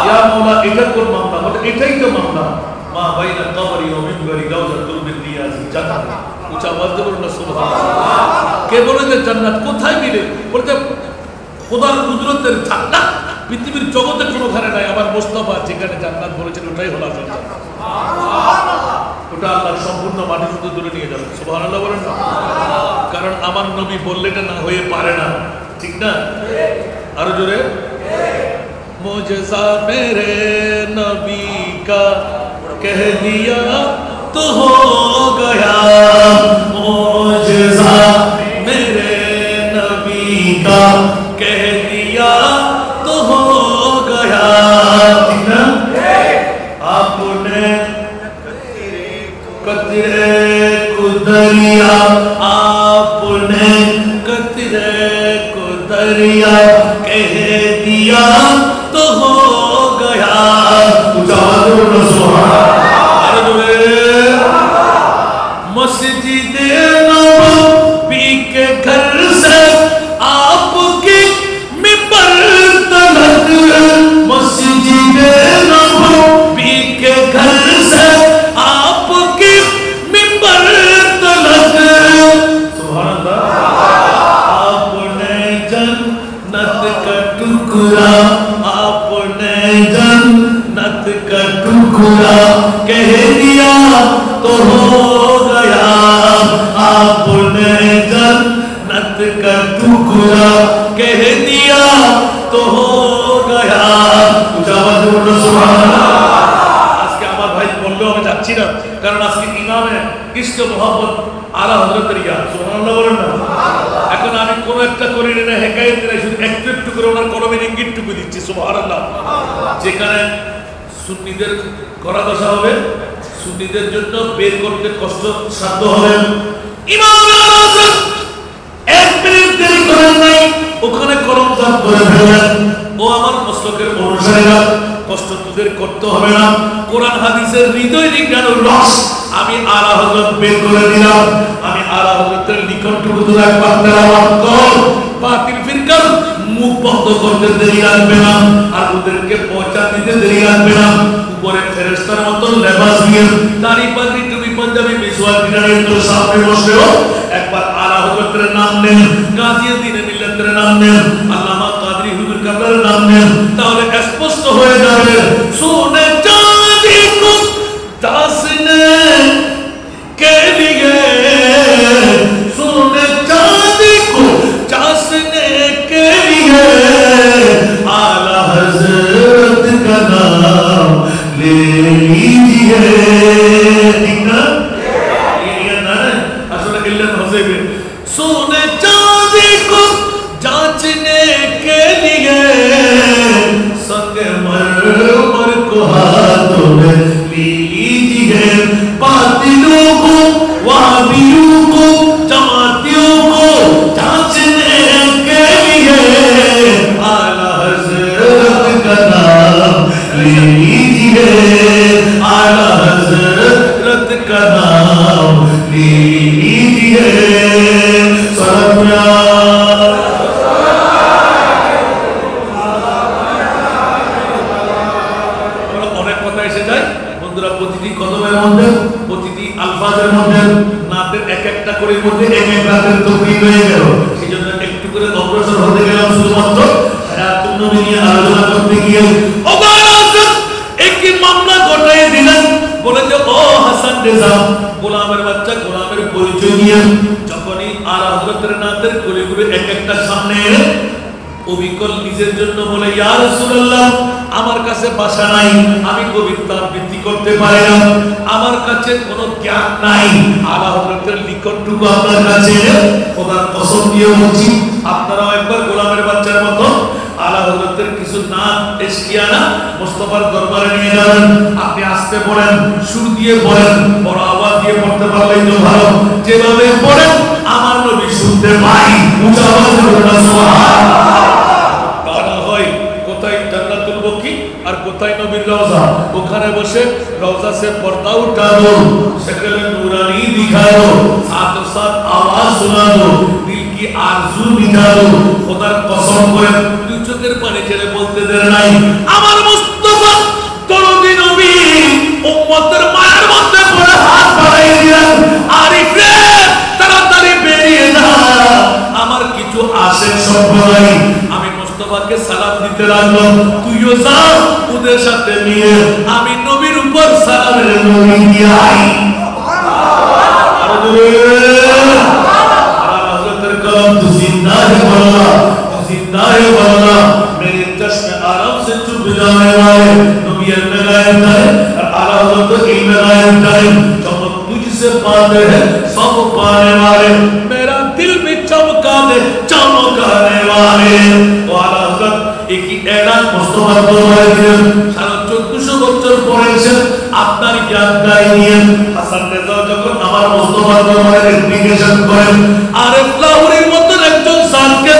ইয়া মাওলা, এটা কোন মামলা? বলে এটাই তো মামলা। মা বাইনা কবরি ওয়া মিম্বরি রাউযাতুল মিন রিয়াজিল জান্নাত। উচ্চ আওয়াজ দিয়ে বলুন না সুবহানাল্লাহ। কে বলে যে জান্নাত কোথায় মিলে? বলতে খোদার কুদরতের জান্নাত পৃথিবীর জগতে কোনোখানে নাই। আমার মুস্তাফা যেখানে জান্নাত বলেছেন ওটাই হলো আসল জান্নাত। ওটা আল্লাহ সম্পূর্ণ মাটি শুধু দূরে নিয়ে যাবে। সুবহানাল্লাহ বলেন না? কারণ আমার নবী বললে এটা না হয়ে পারে না, ঠিক না? আরো জোরে। মুজজা মেরে নবী কা কহ দিয়া তো হো গয়া। মুজজা মেরে নবী কা কহ दिया तो हो गया। आपने कतरे को दरिया, आपने कतरे को दरिया कह दिया तो हो गया। मस्जिद नबवी के घर से आपकी मिंबर तलक, मस्जिद नबवी के घर से आपकी मिंबर तलक। सुभान अल्लाह। आपने जन्नत का टुकड़ा खुदा कह दिया तो हो गया। আজকে আমার ভাই বললেও আমি যাচ্ছি না, কারণ আজকে ইমামে ইশক মোহাম্মদ আলা হযরতের ইয়া সুবহানাল্লাহ বলেন না। এখন আমি কোন একটা করি না, হেকায়েত না, শুধু একটু একটু করে ওনার কলমের ইঙ্গিতটুকু দিচ্ছি সুবহানাল্লাহ। যেখানে সুন্নিদের করা দশা হবে, সুন্নিদের জন্য বের করতে কষ্ট সাধ্য হবে, ইমাম আলা হযরত এক মিনিট দেরি করেন নাই, ওখানে কলম জাম করে ফেললেন। ও আমার মস্তকের অনুসারীরা, কষ্ট তোদের করতে হবে না, কোরআন হাদিসের হৃদয় বিজ্ঞানের রস আমি আলা হযরত বের করে দিলাম। আমি আলা হযরতের নিকটটুকু তোরা একবার তেলাওয়াত কর, বাতিল ফিরকার মুখ বন্ধ করতে দেরি লাগবে না, আর ওদেরকে পৌঁছা দিতে দেরি লাগবে না। উপরে ফেরেশতার মতো লেবাস দিয়ে দাড়ি পাগড়ি টুপি পাঞ্জাবি মিসওয়াক দিনারের তোর সামনে বসেও একবার আলা হযরতের নাম নেন, গাজীউদ্দিন মিল্লাতের নাম নেন, আল্লামা কাদরি হুজুর কাবলার নাম নেন, তাহলে স্পষ্ট হয়ে যাবে। সোনে চাঁদি কো দাসনে কে লিয়ে, সোনে চাঁদি কো दासने के लिए आला हज़रत का नाम ले लीजिए। ठीक ना? ये ना असला इल्लत हज़ेबे सोने चांदी को जांचने के लिए संगमरमर को हाथों में लीजिए। बातिलों को, वाबियों को, जमातियों को जांचने के लिए आला हज़रत का नाम ले लीजिए। आला हज़रत का नाम ले लीजिए। অনেক কথা এসে যায় বন্ধুরা, প্রতিটি কদমের মধ্যে, প্রতিটি আলফাজের মধ্যে, নাতের এক একটা করে মধ্যে এক এক রাতের তকরির হয়ে গেল। সেই জন্য একটু করে অগ্রসর হতে গেলাম শুধুমাত্র হায়াতুন নবী নিয়ে আলোচনা করতে গিয়ে। ও একটি মামলা ঘটাই দিলেন, বলে যে ও হাসান রেজা, গোলামের বাচ্চা, গোলামের পরিচয় দিয়ে যখনই আলা হযরতের নাতের কলিগুলো এক একটা সামনে অবিকল নিজের জন্য বলে, ইয়া রাসূলুল্লাহ আমার কাছে ভাষা নাই, আমি কবিতা আবৃত্তি করতে পারি না, আমার কাছে কোনো জ্ঞান নাই, আলা হযরতের নিকটটুকু আপনার কাছে খোদার কসম দিয়ে বলছি, আপনারাও একবার গোলামের বাচ্চার মতো আলা হযরতের কিছু নাম এশকিয়ানা মুস্তাফার দরবারে নিয়ে যাবেন। আপনি আস্তে পড়েন, সুর দিয়ে পড়েন, বড় আওয়াজ দিয়ে পড়তে পারলেই তো ভালো, যেভাবে পড়েন আমার নবী শুনতে পাই। উচ্চ আওয়াজে বলুন সুবহানাল্লাহ। গানা হয় কোথায় জান্নাতুল বকি আর কোথায় নবীর রওজা, ওখানে বসে রওজা से पर्दा उठा दो, शक्ल नूरानी दिखा दो, साथ साथ आवाज सुना दो, दिल की आरज़ू मिटा दो। খোদার কসম করে দুই চোখের পানি ছেড়ে বলতে দেন নাই, আমার মুস্তাফা দরদি নবী উম্মতের মায়ের মধ্যে পড়ে হাত বাড়াই দিলেন, আরিফ রে তাড়াতাড়ি বেরিয়ে যা, আমার কিছু আশেক সম্প্রদায়। আমি মুস্তাফাকে সালাম দিতে লাগলাম, তুইও যা ওদের সাথে নিয়ে আমি নবীর উপর সালামের নবী দিয়ে আই। हज़रत कलम तू जिंदा है वल्लाह, तू जिंदा है वल्लाह, मेरे चश्मे आराम से चुप जाने वाले नबी में गायब है और आला हज़रत इल्म गायब है, चमक तुझसे पाते हैं सब पाने वाले, मेरा दिल भी चमका दे चमकाने वाले। तो आला हज़रत एक ही एड़ा मुस्तफा दरबाরে দিলেন, 1450 বছর পড়েছেন আপনার জ্ঞানদায়ী নিয়ে। হাসান রেজা যখন আমার মুস্তফা দরবারে এপ্লিকেশন করেন, আরে লাহোরের মতো একজন সালকে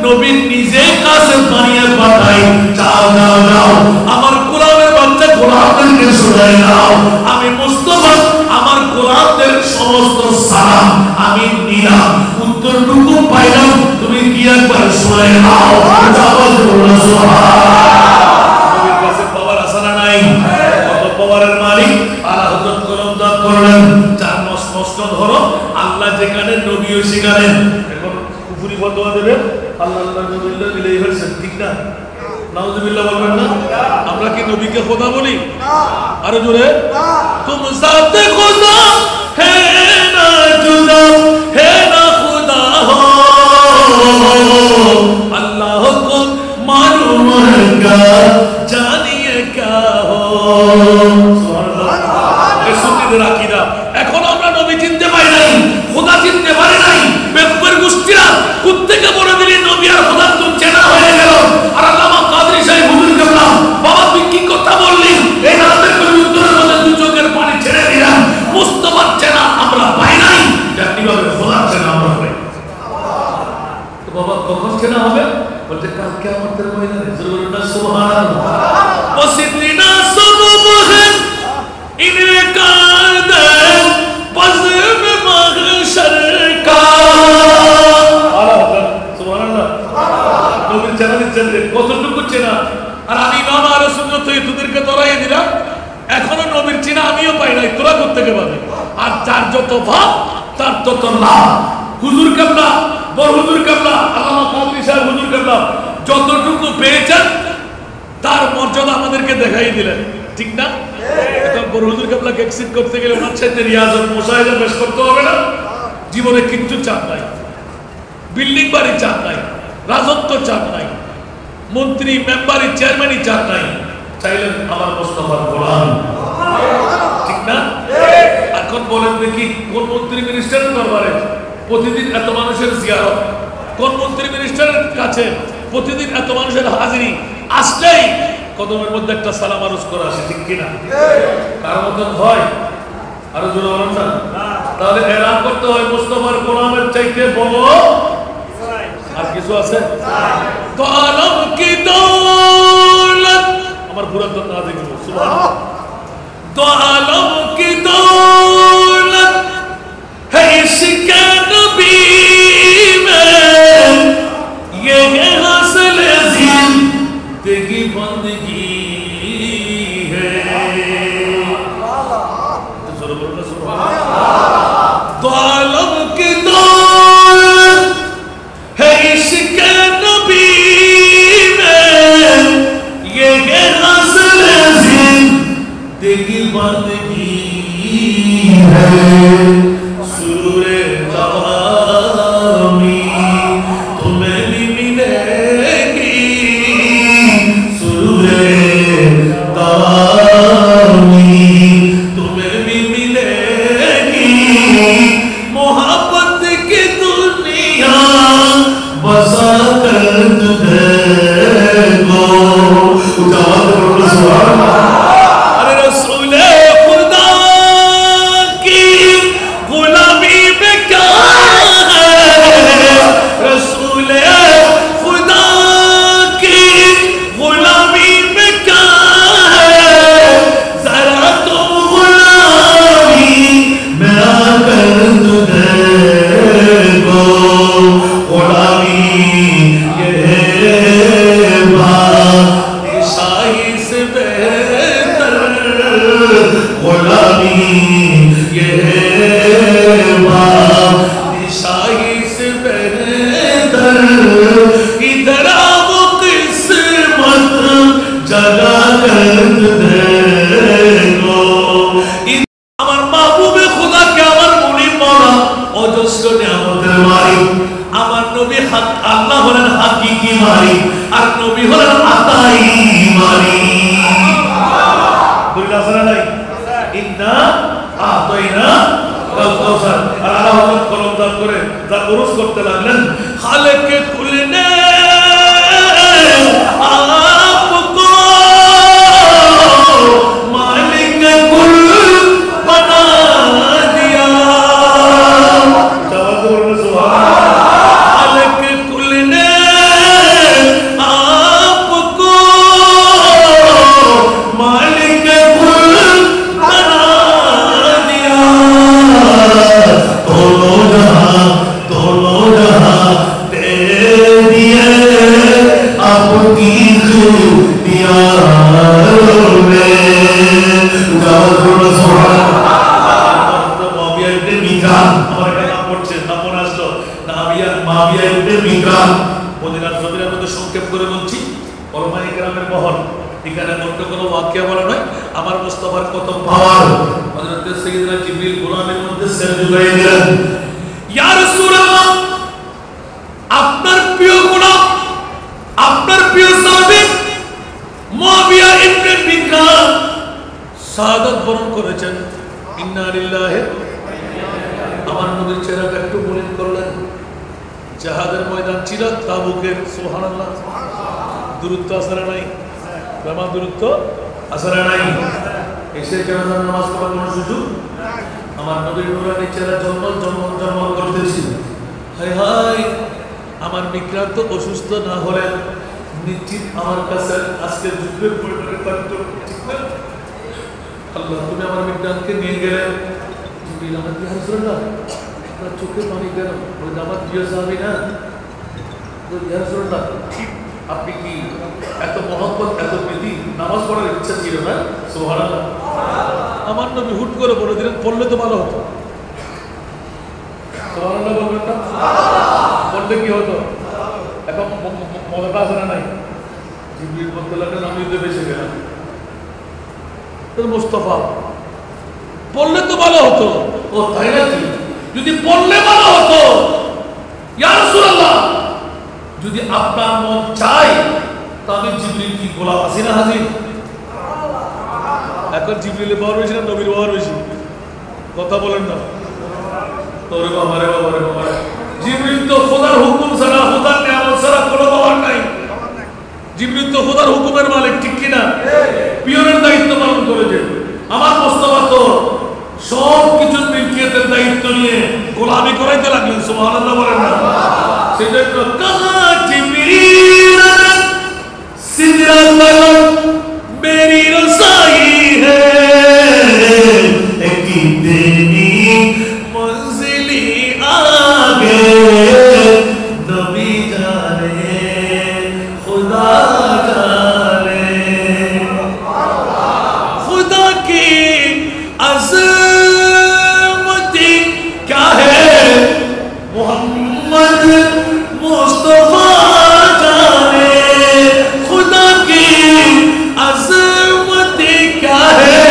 নবী নিজে কাছে বানিয়ে পাঠাই, যাও যাও যাও আমার গোলামের বাচ্চা গোলামদেরকে শোনায় দাও, আমি মুস্তফা আমার গোলামদের সমস্ত সালাম আমি নিলাম, উত্তরটুকু পাইলাম, তুমি কি একবার শোনায় দাও। আওয়াজ করুন সুবহানাল্লাহ। নবীর কাছে পাওয়ার আসানা নাই, কত পাওয়ারের মালিক আলা হযরত কলম দান করলেন, চার মাস নষ্ট ধরো, আল্লাহ যেখানে নবীও সেখানে। এখন কুফরি ফতোয়া দেবে, আল্লাহ আল্লাহ নবীল্লাহ মিলাই ফেলছেন, ঠিক না? নাউযুবিল্লাহ বলবেন না? আমরা কি নবীকে খোদা বলি? আরে জোরে, তুম সাথে খোদা হে না জুদা হে না খুদা হো বাবা কখন চেনা হবে? বলতে কাল কিয়ামতের ময়দানে। জোরে না সুবহানাল্লাহ। পসিদিনা সবব है इनकार दे बज़म महशर का। সুবহানাল্লাহ। নবীর চেনা দিচ্ছেন কতটুকু চেনা। আর আমি ইমাম আহলে সুন্নাত থেকে তোদেরকে ধরাই দিলাম, এখনো নবীর চেনা আমিও পাই নাই, তোরা কোত্থেকে পাবি? আর যার যত ভাব তার তত লাভ। হুজুর কেবলা, বড় হুজুর কেবলা, আল্লামা কাদরী সাহেব হুজুর কেবলা যতটুকু পেয়েছেন তার মর্যাদা আমাদেরকে দেখাই দিলেন, ঠিক না? এখন বড় হুজুর কেবলাকে এক্সিট করতে গেলে ওনার সাথে রিয়াজত মুশাহিদা পেশ করতে হবে না? জীবনে কিচ্ছু চাপ নাই, বিল্ডিং বাড়ি চাপ নাই, রাজত্ব চাপ নাই, মন্ত্রী মেম্বারি চেয়ারম্যানই চাপ নাই, চাইলেন আমার মুস্তাফার কোরআন, ঠিক না? এখন বলেন দেখি কোন মন্ত্রী মিনিস্টারের দরবারে প্রতিদিন এত মানুষের জিয়ারত, কোন মন্ত্রী মিনিস্টারের কাছে প্রতিদিন এত মানুষের হাজিরি, আসলেই কদমের মধ্যে একটা সালাম আরজ করা আসে, ঠিক কিনা? কার মতন হয়? আরো জোরে বলেন না। তাহলে এলান করতে হয় মুস্তাফার কোরআনের চাইতে বড় আর কিছু আছে? তো আলম কি দৌলত, আমার পুরাতন না দেখব, সুবহানাল্লাহ। তো আলম কি দৌলত है इसके नबी में, ये हासिल जिंदगी बंदगी है। तो आलम की दौलत है इसके नबी में, ये हासिल जिंदगी बंदगी है। सूरे तवामी तुम्हें भी मिलेगी, सूरे तवामी तुम्हें भी मिलेगी, मोहब्बत की दुनिया बसा कर तुझे को। अरे रसूले खुदा की गुलामी में क्या है, रसूले खुदा की गुलामी में क्या है, जरा तुम गुलामी में आकर तुझे को। गुलामी ये बादशाही से बेहतर, गुलामी ये बादशाही से बेहतर, इधर आओ किस्मत जगा कर देखो। আমার মাহবুবে খোদাকে আমার মুনিব মাওলা অজস্র নিয়ামতের মালিক, আমার নবী হক আল্লাহ হলেন হাকিকি মালিক, আর নবী হলেন আতাই মালিক। বুঝলা সারা নাই? ইন্না আতাইনা কাল কাউসার। আর আল্লাহ হযরত কলম দান করে তার উরুস করতে লাগলেন, খালেকে কুলনে আপকো মালিক কুল बना दिया। खालिक कुल ने आपको मालिक कुल बना दिया। दोनों जहां दे दिए आपकी खुदियारों में। সংক্ষেপ করে বলছি, ওলামায়ে কেরামের মহল, এখানে অন্য কোনো ওয়াকিয়া বলা নয়, আমার মুস্তাফার কত পাওয়ার। হযরত সাইয়েদনা জিবরিল গোলামের মধ্যে সের ঝুলাইয়ে দিলেন, ইয়া রাসূলুল্লাহ, আপনার প্রিয় গোলাম, আপনার প্রিয় সাহাবী মুআবিয়া ইবনে বিকরাম শাহাদাত বরণ করেছেন। ইন্না লিল্লাহি। আমার নবীর চেহারাটা একটু মলিন করলেন। জাহাদের ময়দান ছিল তাবুকের, সুবহানাল্লাহ। দূরত্ব আসরে নাই, বেমা দূরত্ব আসরে নাই। এসে জানাজার নামাজ পড়ার কোনো সুযোগ? আমার নবীর নুরানি চেহারা জন্ম করতেছিল। হায় হায়, আমার বিক্রান্ত অসুস্থ না হলে নিশ্চিত আমার কাছে আজকে যুদ্ধের পরিমাণে থাকতো, ঠিক না? আল্লাহ তুমি আমার বিক্রান্তকে নিয়ে গেলেন। জিবরিল আমার কি হাসল না, আপনার চোখে পানি কেন? ওই আমার প্রিয় সাহাবী না, তো ইয়া রাসূলুল্লাহ আপনি কি এত মহব্বত এত প্রীতি নামাজ পড়ার ইচ্ছা ছিল না? সুবহানাল্লাহ। আমার নবী হুট করে বলে দিলেন পড়লে তো ভালো হতো। সুবহানাল্লাহ বলবেন না? পড়লে কি হতো? এখন মজাটা আছে না নাই? জিবরিল বলতে লাগলেন আমি তো বেঁচে গেলাম। মুস্তাফা পড়লে তো ভালো হতো। ও তাই নাকি? যদি পড়লে ভালো হতো ইয়া রাসূলুল্লাহ, যদি আপনার মন চাই তাহলে জিবরিল কি গোলাম আছি না হাজির? এখন জিবরিলের বহর বেশি না নবীর বহর বেশি? কথা বলেন না। তোরে বাবা রে বাবা রে বাবা, জিবরিল তো খোদার হুকুম ছাড়া খোদার নিয়ামত ছাড়া কোনো পাওয়ার নাই। জিবরিল তো খোদার হুকুমের মালিক, ঠিক কিনা? পিয়নের দায়িত্ব পালন করেছে। আমার মুস্তাফা তো সব কিছু মিলকিয়তের দায়িত্ব নিয়ে গোলামি করাইতে লাগলেন। সুবহানাল্লাহ বলেন না? সেটাই তো কাহা জিবরিল সিদরাত মেরি রসাই है कि तेरी मंजिली आगे नबी जाने खुदा जाने खुदा की अज़मती क्या है मोहम्मद मुस्तफा जाने खुदा की अज़मती क्या है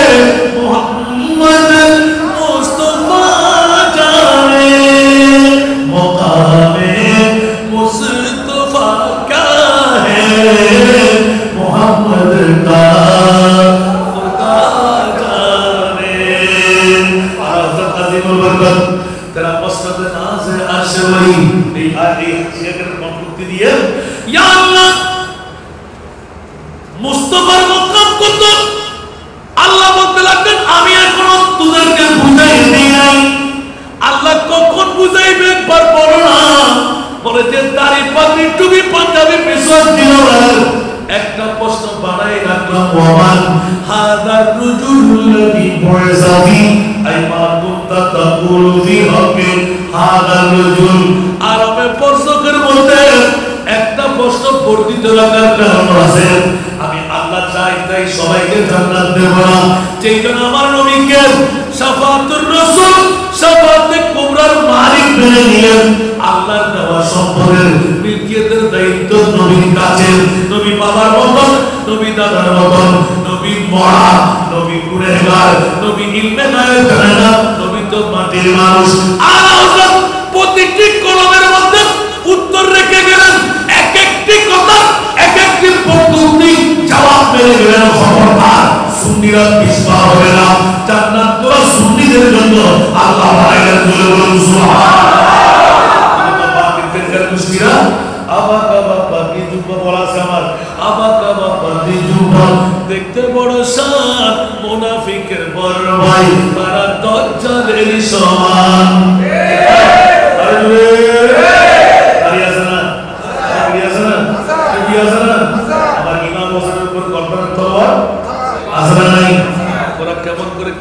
मोहम्मद मुस्तफा जाने मुकामे मुस्तफा क्या है मोहम्मद का खुदा जाने। हज़रत अज़ीमुल बरकत तेरा मसनद नाज़ अशवरी এই হাসিয়াকের মন্তব্য দিয়ে ইয়া আল্লাহ মুস্তাফার মকাম কত? আল্লাহ বলতে লাগলেন আমি এখনো তোদেরকে বুঝাই দিই নাই। আল্লাহ কখন বুঝাইবে একবার বলো না। বলে যে দাড়ি পাগড়ি টুপি পাঞ্জাবি মিশর দিল একটা প্রশ্ন বানাই রাখলাম, ওমান হাদার রুজুল্লাযী বুইসাবি আই মা কুনতা তাকুলু ফি হাক্কি হাদার রুজুল। আরবে প্রশ্নের মধ্যে একটা প্রশ্ন বর্ধিত রাখার কারণ আছে। আমি আল্লাহ চাই তাই সবাইকে জান্নাত দেব না, সেই জন্য আমার নবীকে শাফাআতুর রাসূল শাফাআতে কুবরার মালিক মেনে নিলেন। আল্লাহর দেওয়া সম্পদের মিলকিয়তের দায়িত্ব নবীর কাছে। নবী বাবার মতন, নবী দাদার মতন, নবী মরা, নবী গুনাহগার, নবী ইলমে গায়েব জানে না, নবী তো মাটির মানুষ। আল্লাহ প্রতিটি কলমের মধ্যে উত্তর রেখে গেলেন, এক একটি কথা এক একটি পদ্ধতি জবাব পেয়ে গেলেন। খবরদার সুন্নিরা পিছপা হবে না, জান্নাত তোরা সুন্নিদের জন্য আল্লাহ বানাইলেন। বলে বলুন সুবহানাল্লাহ। বাকিদের মুশকিলা আবাকা বাবা কি জুব্বা বলা আছে আমার, আবাকা বাবা কি জুব্বা দেখতে বড় শান, মুনাফিকের বড় ভাই, তারা দাজ্জালের সমান।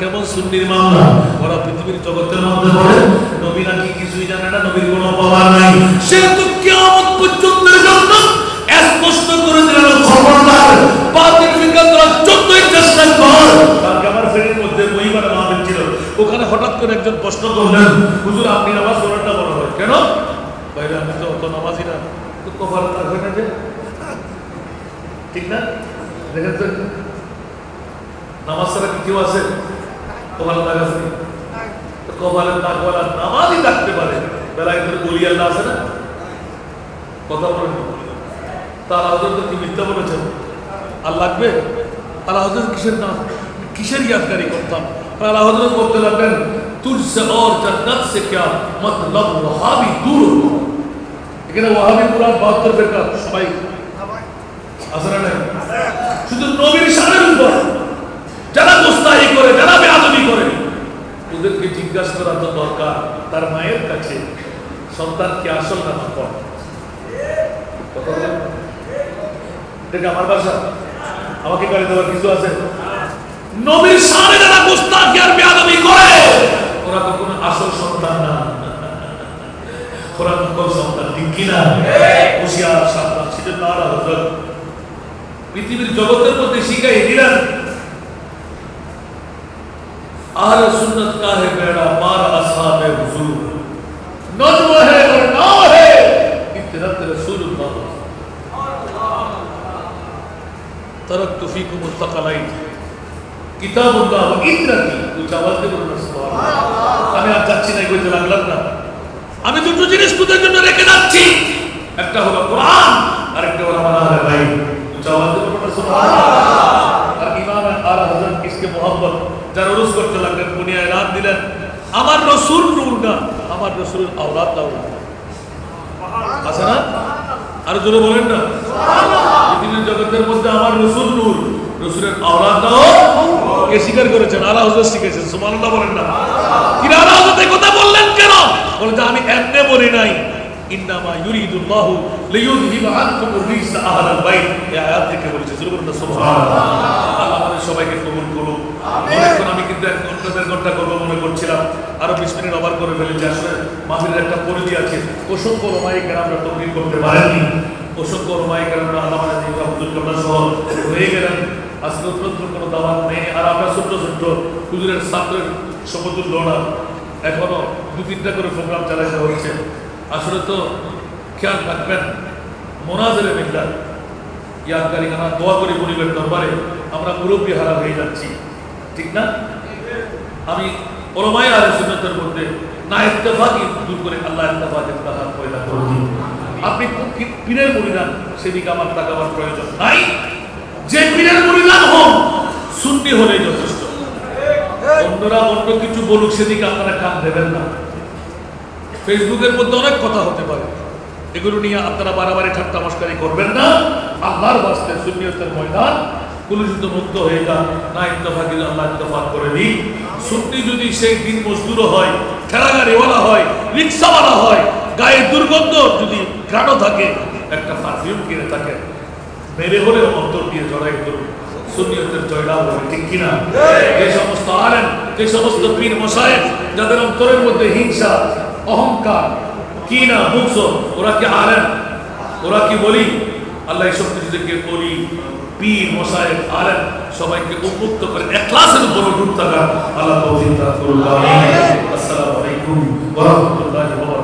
কেমন সুন্নির মামলা, ওরা পৃথিবীর জগতের মধ্যে পড়ে নবী নাকি কিছুই জানে না, নবীর কোনো পাওয়ার নাই। সে তো কিয়ামত পর্যন্ত জন্য স্পষ্ট করে দিলেন, খবরদার বাতিল ফিকর তোরা যতই চেষ্টা কর। কালকে আমার ফ্রেন্ডের মধ্যে বইবার মাহফিল ছিল, ওখানে হঠাৎ করে একজন প্রশ্ন করলেন, হুজুর আপনি নামাজ পড়েন না বলা হয় কেন? বাইরে আমি তো অত নামাজি না, তো কপালে তার হয় না যে, ঠিক না? দেখেন তো নামাজ ছাড়া কি কেউ আছে? কপালে দাগ আছে? কপালে দাগওয়ালা নামাজই থাকতে পারে, বেলায় ধরে বলি আল্লাহ আছে না? কথা বলেন তার হযরত কি মিথ্যা বলেছেন? আর লাগবে? আল্লাহ হযরত কিসের নাম, কিসের ইয়াদগারি করতাম? আল্লাহ হযরত বলতে লাগলেন, তুঝসে और जन्नत से क्या मतलब वहाबी दूर हो। এখানে ওয়াহাবি পুরান 72 ফিরকা সবাই আছে না? শুধু নবীর শানের উপর যারা গোস্তাহি করে, যারা বেয়াদবি করে, ওদেরকে জিজ্ঞাসা করা তো দরকার তার মায়ের কাছে সন্তান কি আসল না নকল। এটা আমার বাসা, আমাকে গালি দেওয়ার কিছু আছে? নবীর সামনে যারা গুস্তাখি আর বেয়াদবি করে ওরা তো কোনো আসল সন্তান না, ওরা নকল সন্তান, ঠিক কিনা? হুঁশিয়ার সাবধান। সেজন্য আলা হযরত পৃথিবীর জগতের মধ্যে শিখাই দিলেন আহলে সুন্নত কা হে বেড়া মার আসহাবে হুজুর, নজম है और नाव है इत्तरत रसूलुल्लाह तरक्तु फीकुम मुस्तक़लाइन किताबुल्लाह व इत्रती। উচ্চ আওয়াজ দিয়ে বলুন সুবহানাল্লাহ। আমি আর যাচ্ছি না, কইতে লাগলাম না। আমি দুটো জিনিস তোদের জন্য রেখে যাচ্ছি, একটা হলো কোরআন আর একটা হলো আমার আহলে বাইত। উচ্চ আওয়াজ দিয়ে বলুন সুবহানাল্লাহ। আর ইমাম আলা হযরত কিসকে মোহাম্মদ যারা রোজ করতে লাগলেন, দুনিয়া এলান দিলেন আমার রাসূল নূর না, আমার রাসূলের আওলাদ আওলাদ আছে না? আর জোরে বলেন না সুবহানাল্লাহ। পৃথিবীর জগতের মধ্যে আমার রাসূল নূর, রাসূলের আওলাদও কে স্বীকার করেছেন? আলা হযরত শিখেছেন। সুবহানাল্লাহ বলেন না। কি আলা হযরত এই কথা বললেন কেন? বলেন যে আমি এমনি বলি নাই, ইন্নামা ইউরিদুল্লাহু লিইউযহিবা আনকুমুর রিজসা আহলাল বাইত, এই আয়াত থেকে বলেছে। জোরে বলেন না সুবহানাল্লাহ। আল্লাহ আমাদের সবাইকে কবুল করুন। অনেকক্ষণ আমি কিন্তু অন্যদের ঘন্টা করবো মনে করছিলাম, আরো 20 মিনিট ওভার করে ফেলেছি। আসলে মাহফিলের একটা পরিধি আছে। অসংখ্য ওলামায়ে আমরা তকরির করতে পারেননি, অসংখ্য ওলামায়ে কেরামরা আল্লামা নাজিম আব্দুল কালাম সহ হয়ে গেলেন। আজকে নতুন কোনো দাওয়াত নেই। আর আমরা ছোট্ট ছোট্ট হুজুরের ছাত্রের সমতুল্য না, এখনো 2-3টা করে প্রোগ্রাম চালাইতে হচ্ছে। আসলে তো খেয়াল রাখবেন মোনাজারে মিল্লাত ইয়াদগারি খানা দোয়া করি গরিবের দরবারে আমরা মুরব্বী হারা হয়ে যাচ্ছি, ঠিক না? আমি ওলামায়ে আহলে সুন্নাতের মধ্যে না ইত্তেফাকি দূর করে আল্লাহ ইত্তেফাকের তাহার পয়দা করে দিন। আপনি পীরের মুরিদান, সেদিকে আমার তাকাবার প্রয়োজন নাই। যে পীরের মুরিদান হন, সুন্নি হলেই যথেষ্ট। অন্যরা অন্য কিছু বলুক, সেদিকে আপনারা কান দেবেন না। ফেসবুকের মধ্যে অনেক কথা হতে পারে, এগুলো নিয়ে আপনারা বাড়াবাড়ি ঠাট্টা মস্কারি করবেন না। আল্লাহর বাস্তে সুন্নিয়তের ময়দান কুলুষিত মুক্ত হয়ে যান। না ইত্তেফাকি আল্লাহ ইত্তেফাক করে দিন। সুন্নি যদি সেই দিন মজদুরও হয়, ঠেলাগাড়িওয়ালা হয়, রিক্সাওয়ালা হয়, গায়ে দুর্গন্ধ যদি ঘ্রাণও থাকে, একটা পারফিউম কিনে থাকে, মেরে হলেও অন্তর দিয়ে জড়াই করুন। সুন্নিয়তের জয়লাভ হবে, ঠিক কিনা? যে সমস্ত আলেম, যে সমস্ত পীর মশায়েখ যাদের অন্তরের মধ্যে হিংসা, অহংকার, কি না বুঝছ, ওরা কি আলেম? ওরা কি বলি? আল্লাহ এইসব কিছু থেকে বলি পীর মশায়েখ আলেম সবাইকে উন্মুক্ত করে ইখলাসের উপর উঠুন থাকা আল্লাহ তৌফিক দান করুন। আমিন। আসসালামু আলাইকুম ওয়া রাহমাতুল্লাহি ওয়া বারাকাতুহু।